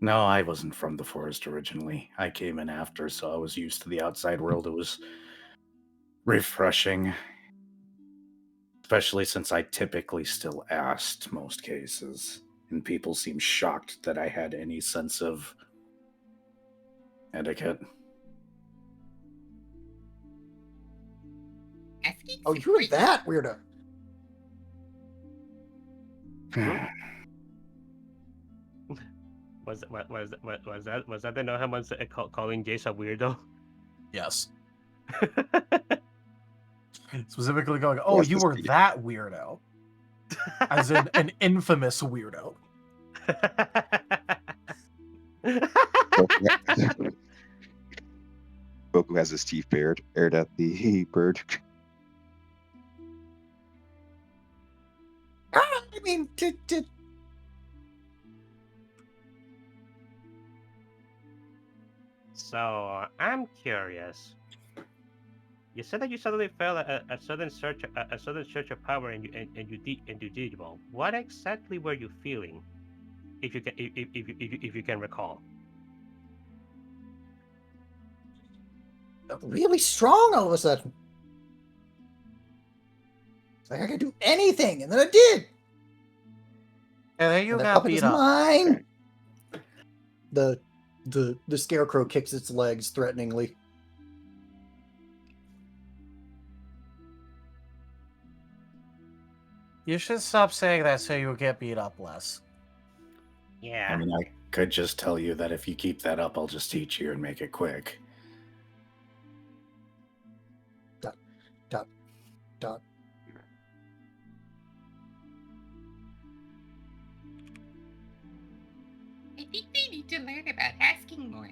No, I wasn't from the forest originally. I came in after, so I was used to the outside world. It was refreshing, especially since I typically still asked most cases, and people seemed shocked that I had any sense of etiquette. Oh, you were that weirdo. Was that the Nohamon's calling Jace a weirdo? Yes. Specifically going, oh, Yes, you this were video. that weirdo. As in an infamous weirdo. Boku has his teeth bared, aired at the bird. I mean, So I'm curious. You said that you suddenly felt a sudden surge of power, and you did well. What exactly were you feeling, if you can recall? really strong all of a sudden. It's like I could do anything, and then I did. And then you And that got puppet beat is up. mine. The scarecrow kicks its legs threateningly. You should stop saying that so you'll get beat up less. Yeah. I mean, I could just tell you that if you keep that up, I'll just teach you and make it quick. Dot, dot, dot. I think they need to learn about asking more.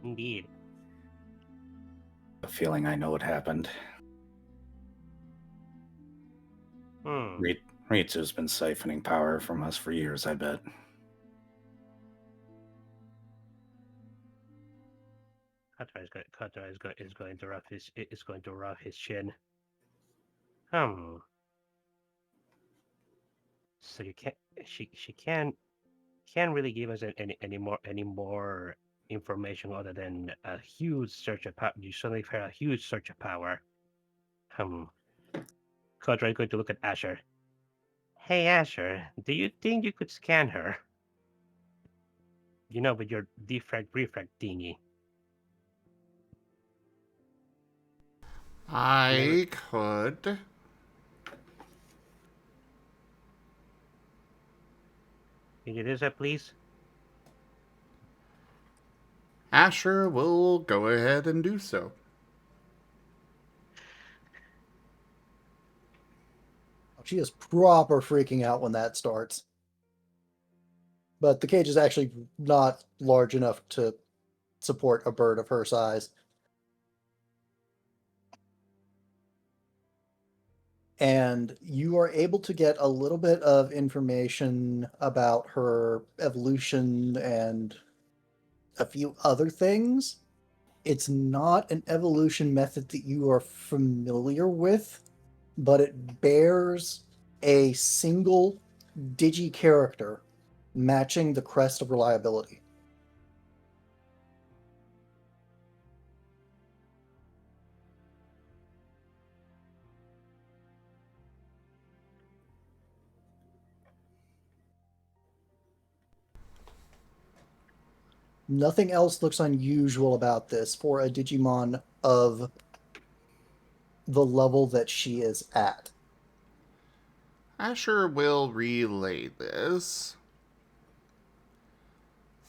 Indeed. The feeling I know what happened. Ritsu's been siphoning power from us for years, I bet. Kotora is going to rough his chin. So you can't. She can't really give us any more information other than a huge surge of power. You suddenly felt a huge surge of power. Kotora is going to look at Asher. Hey Asher, do you think you could scan her? You know, with your defrag refrag thingy. I could. Can you do that, please? Asher will go ahead and do so. She is proper freaking out when that starts. But the cage is actually not large enough to support a bird of her size. And you are able to get a little bit of information about her evolution and a few other things. It's not an evolution method that you are familiar with, but it bears a single digi character matching the crest of reliability. Nothing else looks unusual about this for a Digimon of the level that she is at. Asher will relay this.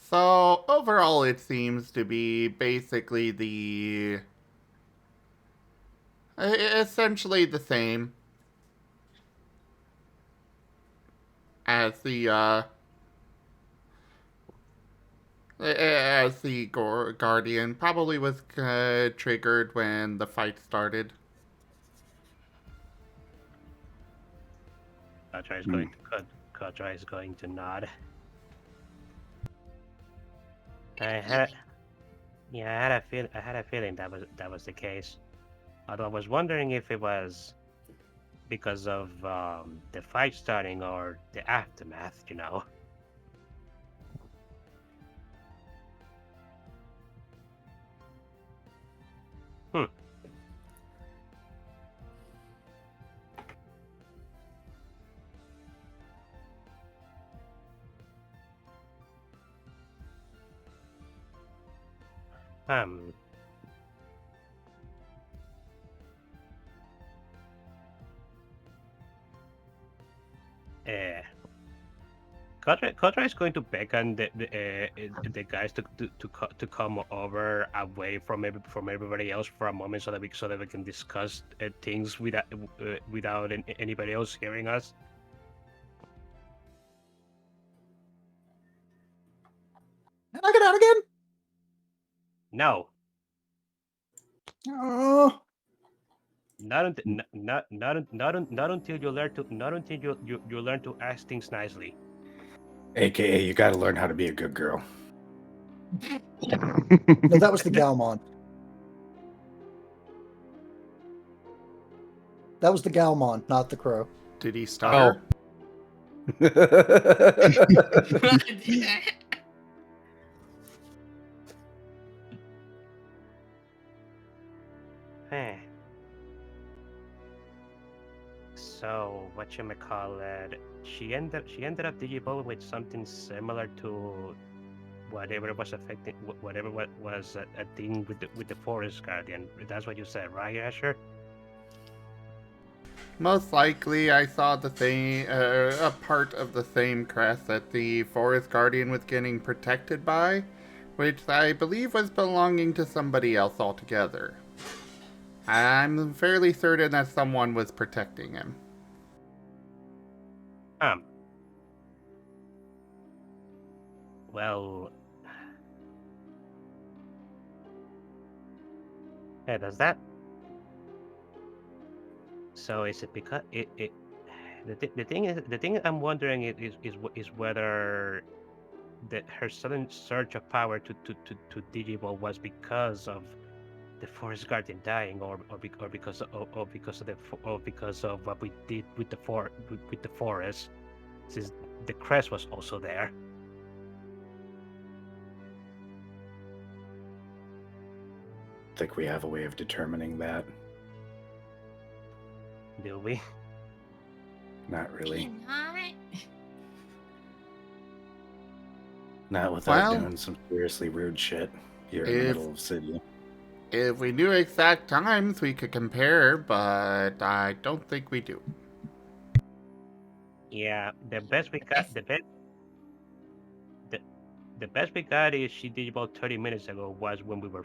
So, overall, it seems to be basically essentially the same as the Guardian. Probably was triggered when the fight started. Kotora is going to Kotora is going to nod. I had I had a feeling that was the case. Although I was wondering if it was because of the fight starting or the aftermath, you know. Hmm. Um. Uh, Kotora is going to beckon the guys to come over away from everybody else for a moment so that we can discuss things without anybody else hearing us. Knock it out again. No, Oh, not until you learn to you learn to ask things nicely. AKA, you got to learn how to be a good girl. no, that was the Galmon. That was the Galmon, not the crow. Did he stutter? Heh. So whatchamacallit, she ended up digivolving with something similar to whatever was affecting whatever was a thing with the forest guardian. That's what you said, right, Asher? Most likely, I saw the thing, a part of the same crest that the Forest Guardian was getting protected by, which I believe was belonging to somebody else altogether. I'm fairly certain that someone was protecting him. Well, yeah, does that? So is it because the thing I'm wondering is whether her sudden surge of power to Digimon was because of the forest guardian dying, or because of what we did with the forest, since the crest was also there. I think we have a way of determining that. Do we? Not really. Not. Not without Well, doing some seriously rude shit here in the middle of the city. If we knew exact times, we could compare, but I don't think we do. Yeah, the best we got, the best we got is she did about 30 minutes ago was when we were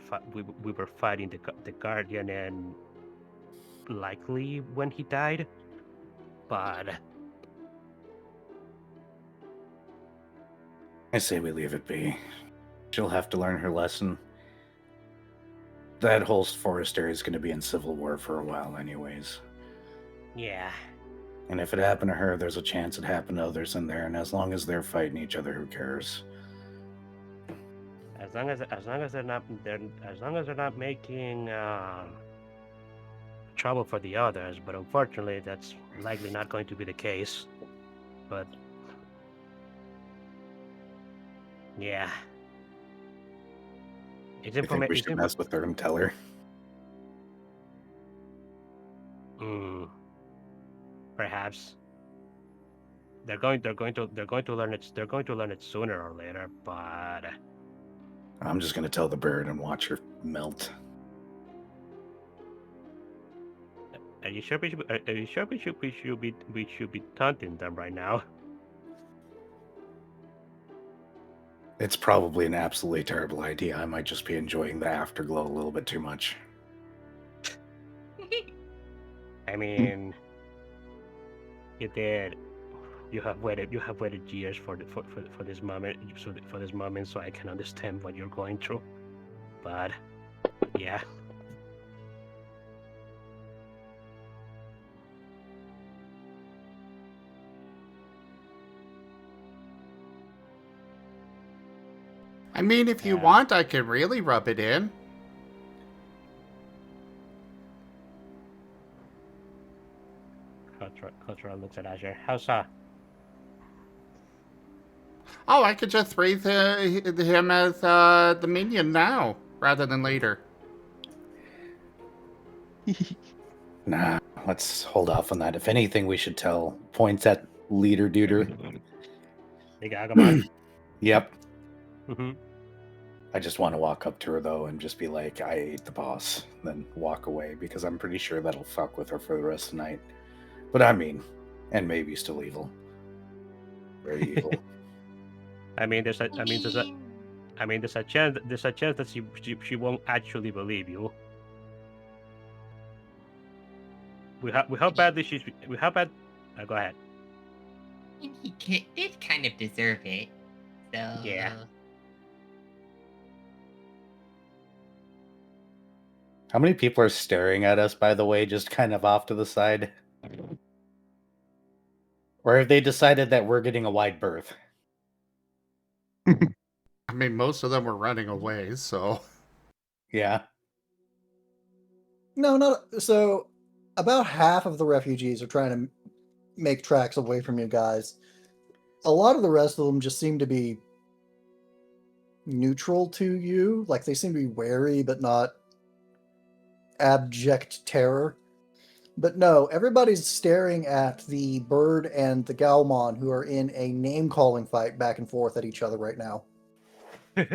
fighting the guardian, and likely when he died, but I say we leave it be. She'll have to learn her lesson. That whole forest area is going to be in civil war for a while anyways. yeah. And if it happened to her, there's a chance it happened to others in there, and as long as they're fighting each other, who cares? As long as they're not making trouble for the others, but unfortunately that's likely not going to be the case. But yeah, I think we should mess with her and tell her. Perhaps they're going to learn it. They're going to learn it sooner or later, but I'm just gonna tell the bird and watch her melt. Are you sure we should be taunting them right now? It's probably an absolutely terrible idea. I might just be enjoying the afterglow a little bit too much. I mean, you did. You have waited years for this moment. For this moment, so I can understand what you're going through. But yeah. I mean, if you want, I can really rub it in. Kotora looks at Asher. How's that? Oh, I could just raise him as the minion now, rather than later. Nah, let's hold off on that. If anything, we should tell points at Leader Duder. Big Agumon. Yep. Mm-hmm. I just want to walk up to her, though, and just be like, I ate the boss, then walk away, because I'm pretty sure that'll fuck with her for the rest of the night. But I mean, and maybe still evil. Very evil. There's a chance that she won't actually believe you. How badly she's how bad. Go ahead. He did kind of deserve it. So Yeah. How many people are staring at us, by the way, just kind of off to the side? Or have they decided that we're getting a wide berth? I mean, most of them were running away, so... Yeah. No, not so. About half of the refugees are trying to make tracks away from you guys. A lot of the rest of them just seem to be neutral to you. Like they seem to be wary, but not abject terror. But no, everybody's staring at the bird and the Galmon, who are in a name-calling fight back and forth at each other right now. And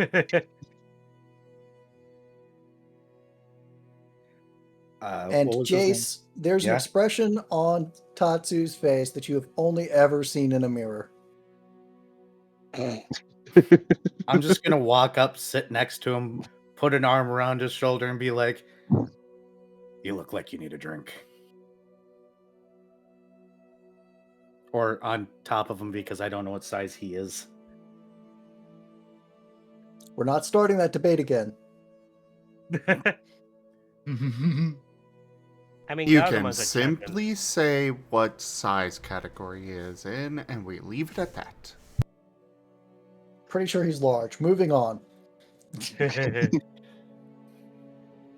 Jace, there's an expression on Tatsu's face that you have only ever seen in a mirror. I'm just gonna walk up, sit next to him, put an arm around his shoulder, and be like, "You look like you need a drink." Or on top of him, because I don't know what size he is. We're not starting that debate again. You can simply say what size category he is in, and we leave it at that. Pretty sure he's large. Moving on.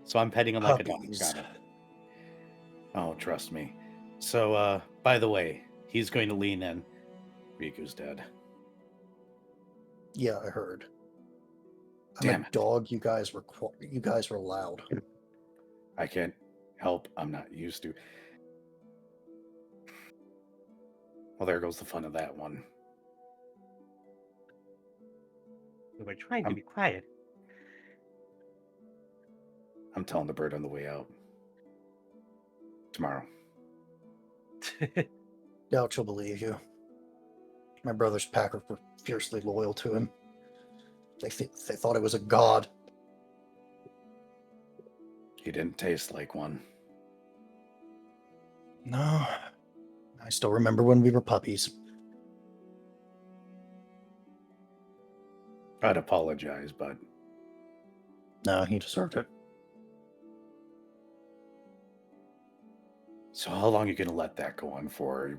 So I'm petting him like a dog. Got it. Oh, trust me. So, by the way, he's going to lean in. Riku's dead. Yeah, I heard. I'm Damn a dog. You guys were loud. I can't help. I'm not used to. Well, there goes the fun of that one. We were trying to be quiet. I'm telling the bird on the way out. Tomorrow. Doubt she'll believe you. My brother's packers were fiercely loyal to him. They thought it was a god. He didn't taste like one. No. I still remember when we were puppies. I'd apologize, but... No, he deserved it. So how long are you going to let that go on for?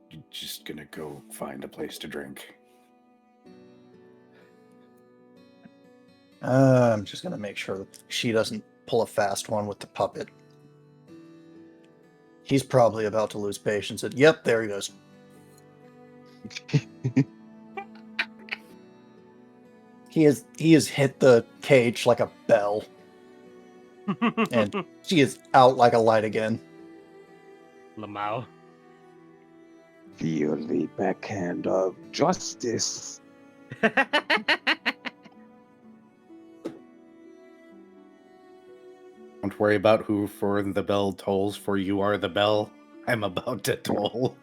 You're just going to go find a place to drink? I'm just going to make sure that she doesn't pull a fast one with the puppet. He's probably about to lose patience. Yep, there he goes. He has hit the cage like a bell. And she is out like a light again. Lamau. Feel the backhand of justice. Don't worry about who for the bell tolls, for you are the bell. I'm about to toll.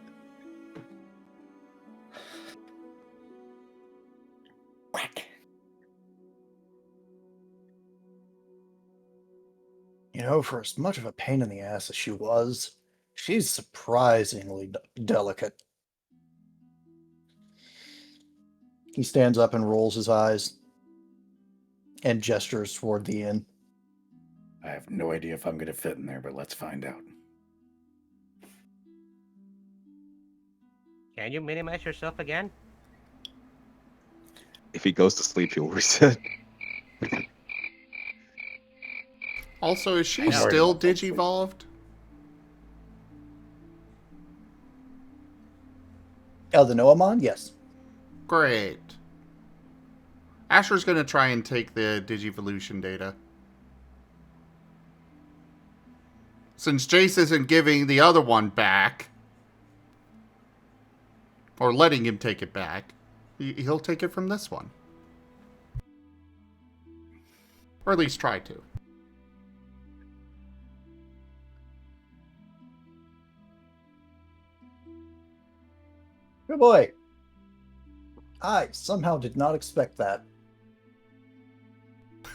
Whack. You know, for as much of a pain in the ass as she was, she's surprisingly delicate. He stands up and rolls his eyes and gestures toward the inn. I have no idea if I'm going to fit in there, but let's find out. Can you minimize yourself again? If he goes to sleep, he'll reset. Also, is she I know. still digivolved? Oh, the Noamon? Yes. Great. Asher's gonna try and take the Digivolution data. Since Jace isn't giving the other one back, or letting him take it back, he'll take it from this one. Or at least try to. Good boy. I somehow did not expect that.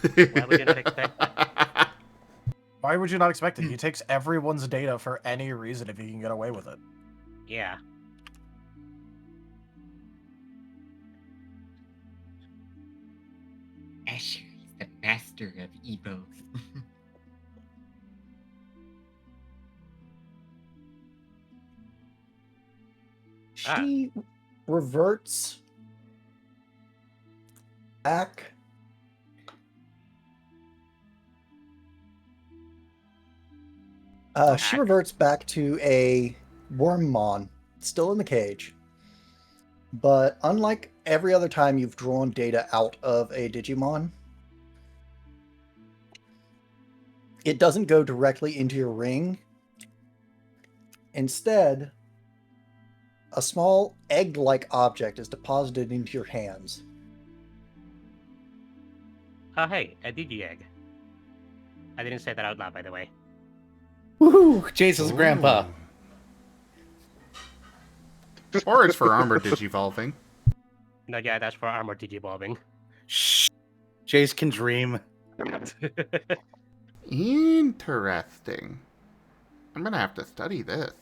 Why would you not expect that? Why would you not expect it? He takes everyone's data for any reason if he can get away with it. Yeah. Asher is the master of evil. She reverts back. She reverts back to a Wormmon, still in the cage. But unlike every other time you've drawn data out of a Digimon, it doesn't go directly into your ring. Instead, a small egg-like object is deposited into your hands. Oh, hey, a Digi-Egg. I didn't say that out loud, by the way. Woohoo! Jason's grandpa. Or it's for armor digivolving. No, yeah, that's for armor Digivolving. Shh. Jace can dream. Interesting. I'm gonna have to study this.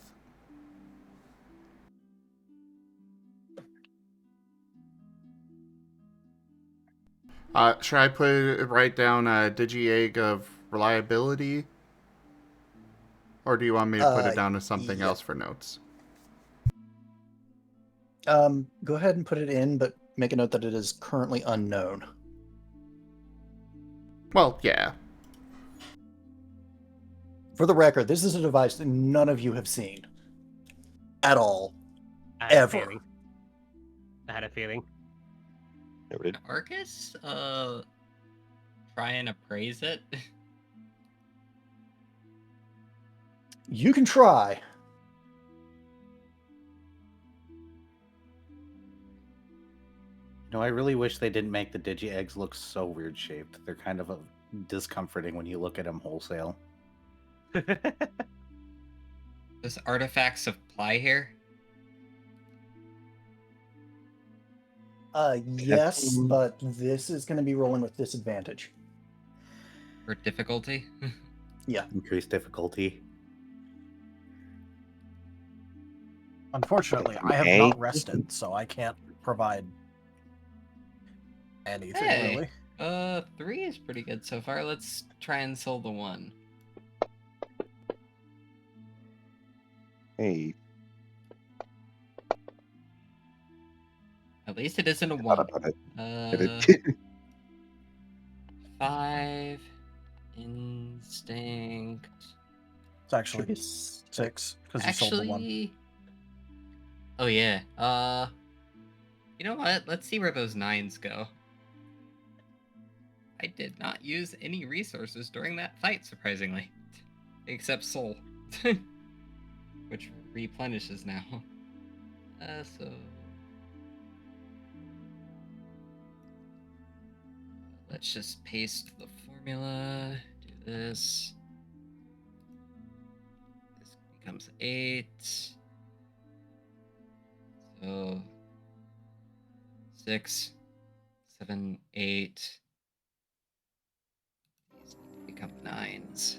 Should I write down a Digi-Egg of reliability? Or do you want me to put it down as something else for notes? Go ahead and put it in, but make a note that it is currently unknown. Well, yeah. For the record, this is a device that none of you have seen. At all. I had Ever. A feeling. I had a feeling. Noted. Arcus, try and appraise it. You can try. No, I really wish they didn't make the Digi-Eggs look so weird shaped. They're kind of discomforting when you look at them wholesale. Does artifacts apply here? Yes, but this is going to be rolling with disadvantage. For difficulty? Yeah. Increased difficulty. Unfortunately, I have not rested, so I can't provide anything, Hey. really. 3 is pretty good so far. Let's try and sell the 1. Hey, At least it isn't a thought 1. about it. 5 instinct. It's actually Should be 6 because you sold the one. Actually, oh yeah. You know what? Let's see where those 9s go. I did not use any resources during that fight, surprisingly, except soul, which replenishes now. So let's just paste the formula. Do this. becomes 8. So 6, 7, 8. These need to become 9s.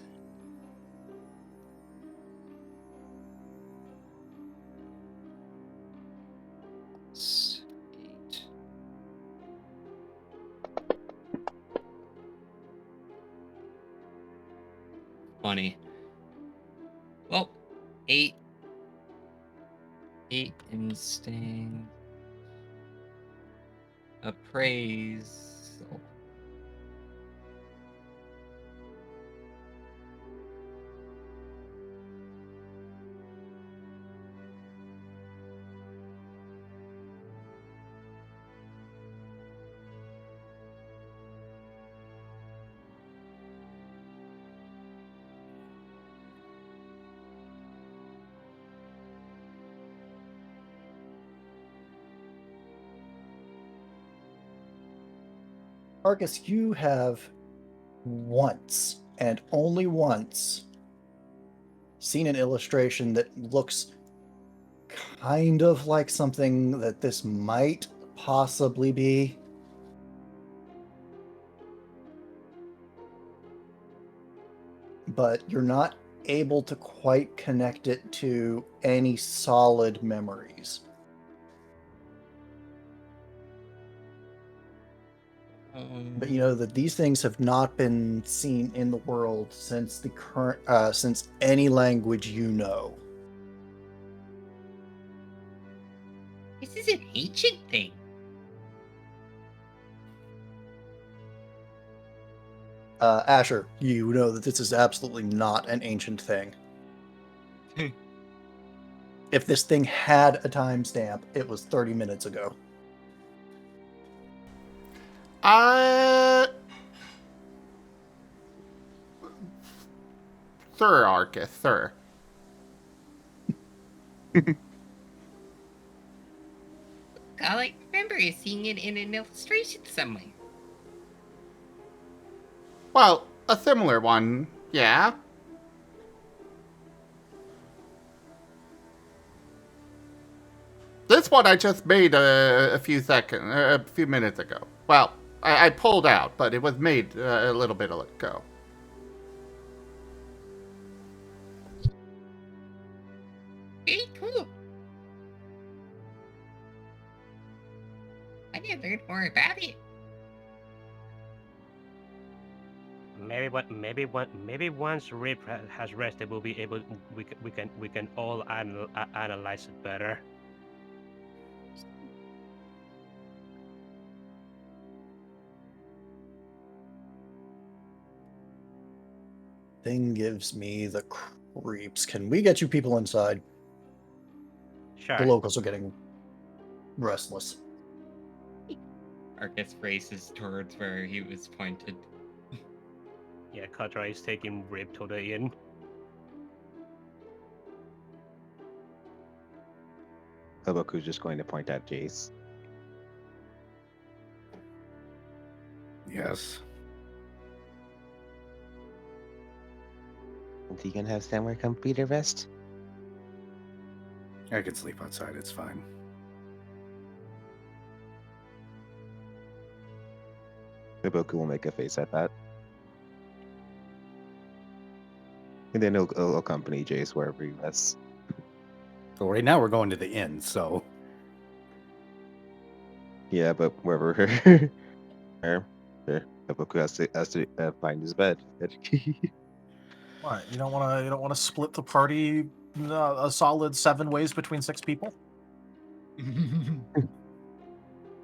It's 8. Funny. Well, 8. 8 instinct. Appraisal. Arcus, you have once and only once seen an illustration that looks kind of like something that this might possibly be. But you're not able to quite connect it to any solid memories. But you know that these things have not been seen in the world since the current, since any language you know. This is an ancient thing. Asher, you know that this is absolutely not an ancient thing. If this thing had a timestamp, it was 30 minutes ago. Thur, Arcus, Thur. I remember seeing it in an illustration somewhere. Well, a similar one, yeah. This one I just made a few minutes ago. Well, I pulled out, but it was made a little bit ago. Very cool. I need to learn more about it. Maybe once Rip has rested, we'll be able. We can all analyze it better. Thing gives me the creeps. Can we get you people inside? Sure. The locals are getting restless. Arcus races towards where he was pointed. Yeah, Kotora is taking Rip to the inn. Haboku's just going to point at Jace. Yes. And he can have somewhere comfy to rest. I can sleep outside, it's fine. Haboku will make a face at that. And then he'll accompany Jace wherever he rests. So right now we're going to the inn, so Yeah, but wherever Haboku has to find his bed. What? You don't want to split the party a solid 7 ways between 6 people?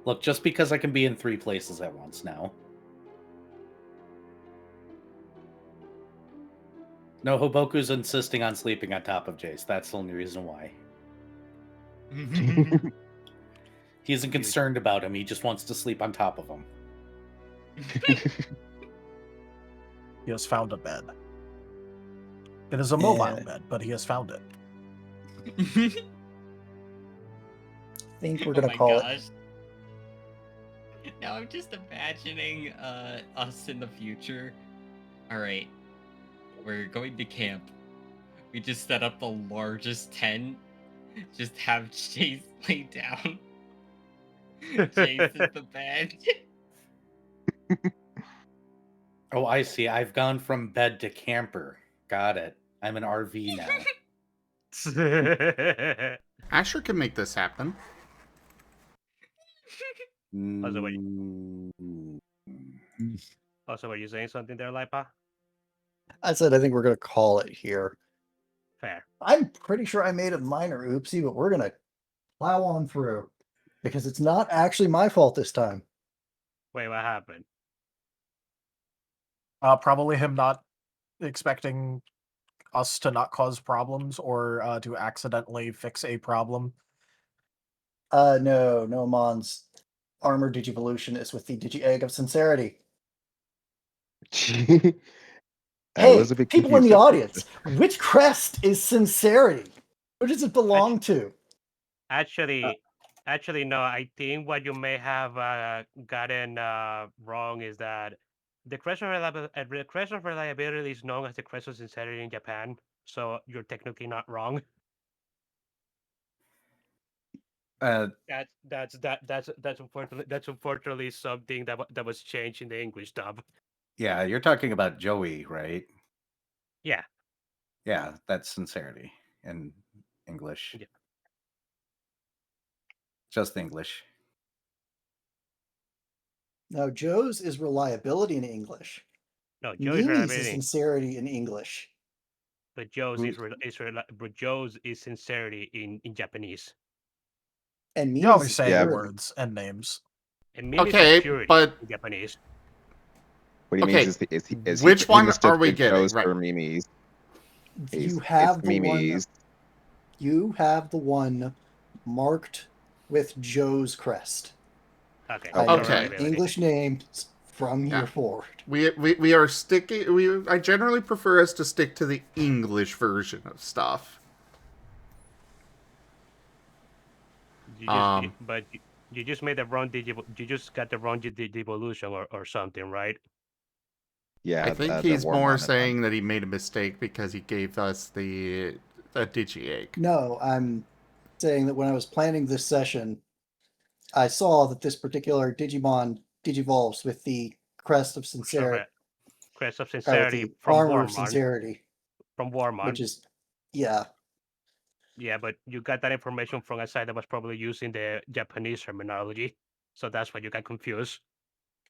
look, just because I can be in 3 places at once now. No, Haboku's insisting on sleeping on top of Jace. That's the only reason why. He isn't concerned about him. He just wants to sleep on top of him. He has found a bed. It is a mobile bed, but he has found it. I think we're gonna call it. Now I'm just imagining us in the future. All right, we're going to camp. We just set up the largest tent. Just have Chase lay down. Chase is the bed. Oh, I see. I've gone from bed to camper. Got it. I'm an RV now. Asher can make this happen. Also, wait. Mm, Also, were you saying something there, Lipa? I said I think we're gonna call it here. Fair. I'm pretty sure I made a minor oopsie, but we're gonna plow on through because it's not actually my fault this time. Wait, what happened? Probably him not expecting us to not cause problems or to accidentally fix a problem. No, Mon's armor digivolution is with the Digi-Egg of Sincerity. I Hey, was a bit people in confused the at first. audience, which crest is Sincerity? Who does it belong to? Actually, no. I think what you may have gotten wrong is that the crest of reliability is known as the crest of sincerity in Japan. So you're technically not wrong. That's unfortunately something that was changed in the English dub. yeah, you're talking about Joey, right? Yeah. Yeah, that's sincerity in English. Yeah. Just English. No, Joe's is reliability in English. No, Joe's Mimi's is reliability, sincerity in English. but Joe's is sincerity in Japanese. And You always Mimi's say Yeah, words and names. And Mimi's Okay, is purity but in Japanese. what he Okay, means is which he one mistook are we the getting? Joes Right. for Mimi's. You It's have the one. Mimi's. You have the one marked with Joe's crest. Okay. I Okay. know Okay. English names from Yeah. here forward. We are sticking. I generally prefer us to stick to the English version of stuff. You just made the wrong you just got the wrong devolution or something, right? Yeah, I think the he's more Warmon one. saying that he made a mistake because he gave us the Digi-Egg. No, I'm saying that when I was planning this session, I saw that this particular Digimon digivolves with the crest of sincerity, Crest of or with sincerity the from armor of Warmon. sincerity, From Warmon. which is, yeah. Yeah, but you got that information from a site that was probably using the Japanese terminology. So that's why you got confused.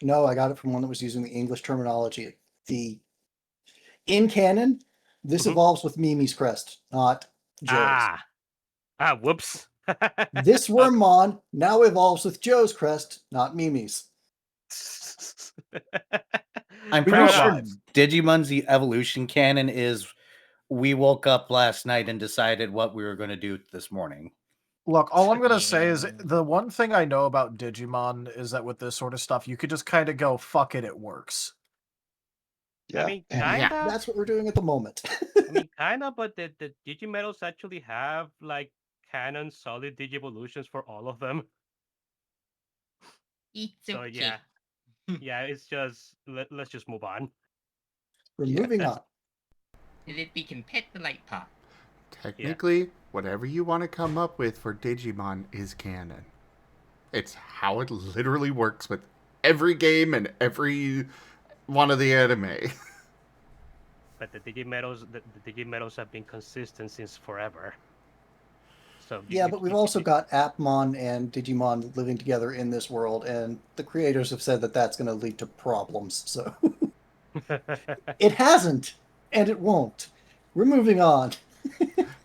No, I got it from one that was using the English terminology. In canon, this evolves with Mimi's crest, not Joe's. Whoops. This Wormmon now evolves with Joe's crest, not Mimi's. I'm We pretty know sure why. Digimon's evolution canon is we woke up last night and decided what we were going to do this morning. Look, all I'm going to say is Yeah. the one thing I know about Digimon is that with this sort of stuff, you could just kind of go, fuck it, it works. Yeah. I mean, Yeah. kinda. That's what we're doing at the moment. I mean, kinda, but the Digimetals actually have like canon solid Digivolutions for all of them. It's So okay. yeah, yeah. It's just let's just move on. We're Yeah. moving on. And then we can pet the light pop. Technically, whatever you want to come up with for Digimon is canon. It's how it literally works with every game and every one of the anime. But the Digimetals have been consistent since forever. So Yeah, but we've also got Appmon and Digimon living together in this world, and the creators have said that that's going to lead to problems. So it hasn't, and it won't. We're moving on.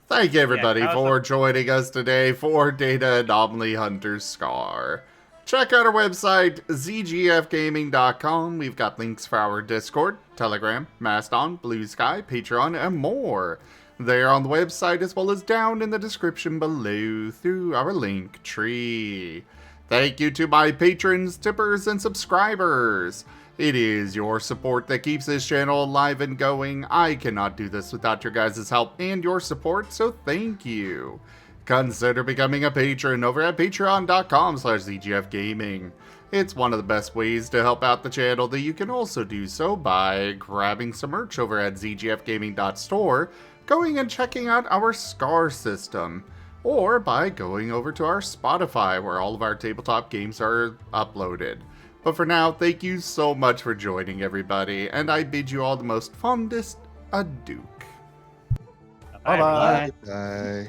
Thank you, everybody, Yeah, for joining us today for Data Anomaly Hunter's Scar. Check out our website, zgfgaming.com. We've got links for our Discord, Telegram, Mastodon, Blue Sky, Patreon, and more. They are on the website as well as down in the description below through our link tree. Thank you to my patrons, tippers, and subscribers. It is your support that keeps this channel alive and going. I cannot do this without your guys' help and your support, so thank you. Consider becoming a patron over at patreon.com/zgfgaming. It's one of the best ways to help out the channel that you can also do so by grabbing some merch over at zgfgaming.store, going and checking out our Scar system, or by going over to our Spotify where all of our tabletop games are uploaded. But for now, thank you so much for joining, everybody, and I bid you all the most fondest adieu. Bye-bye. Bye. Bye.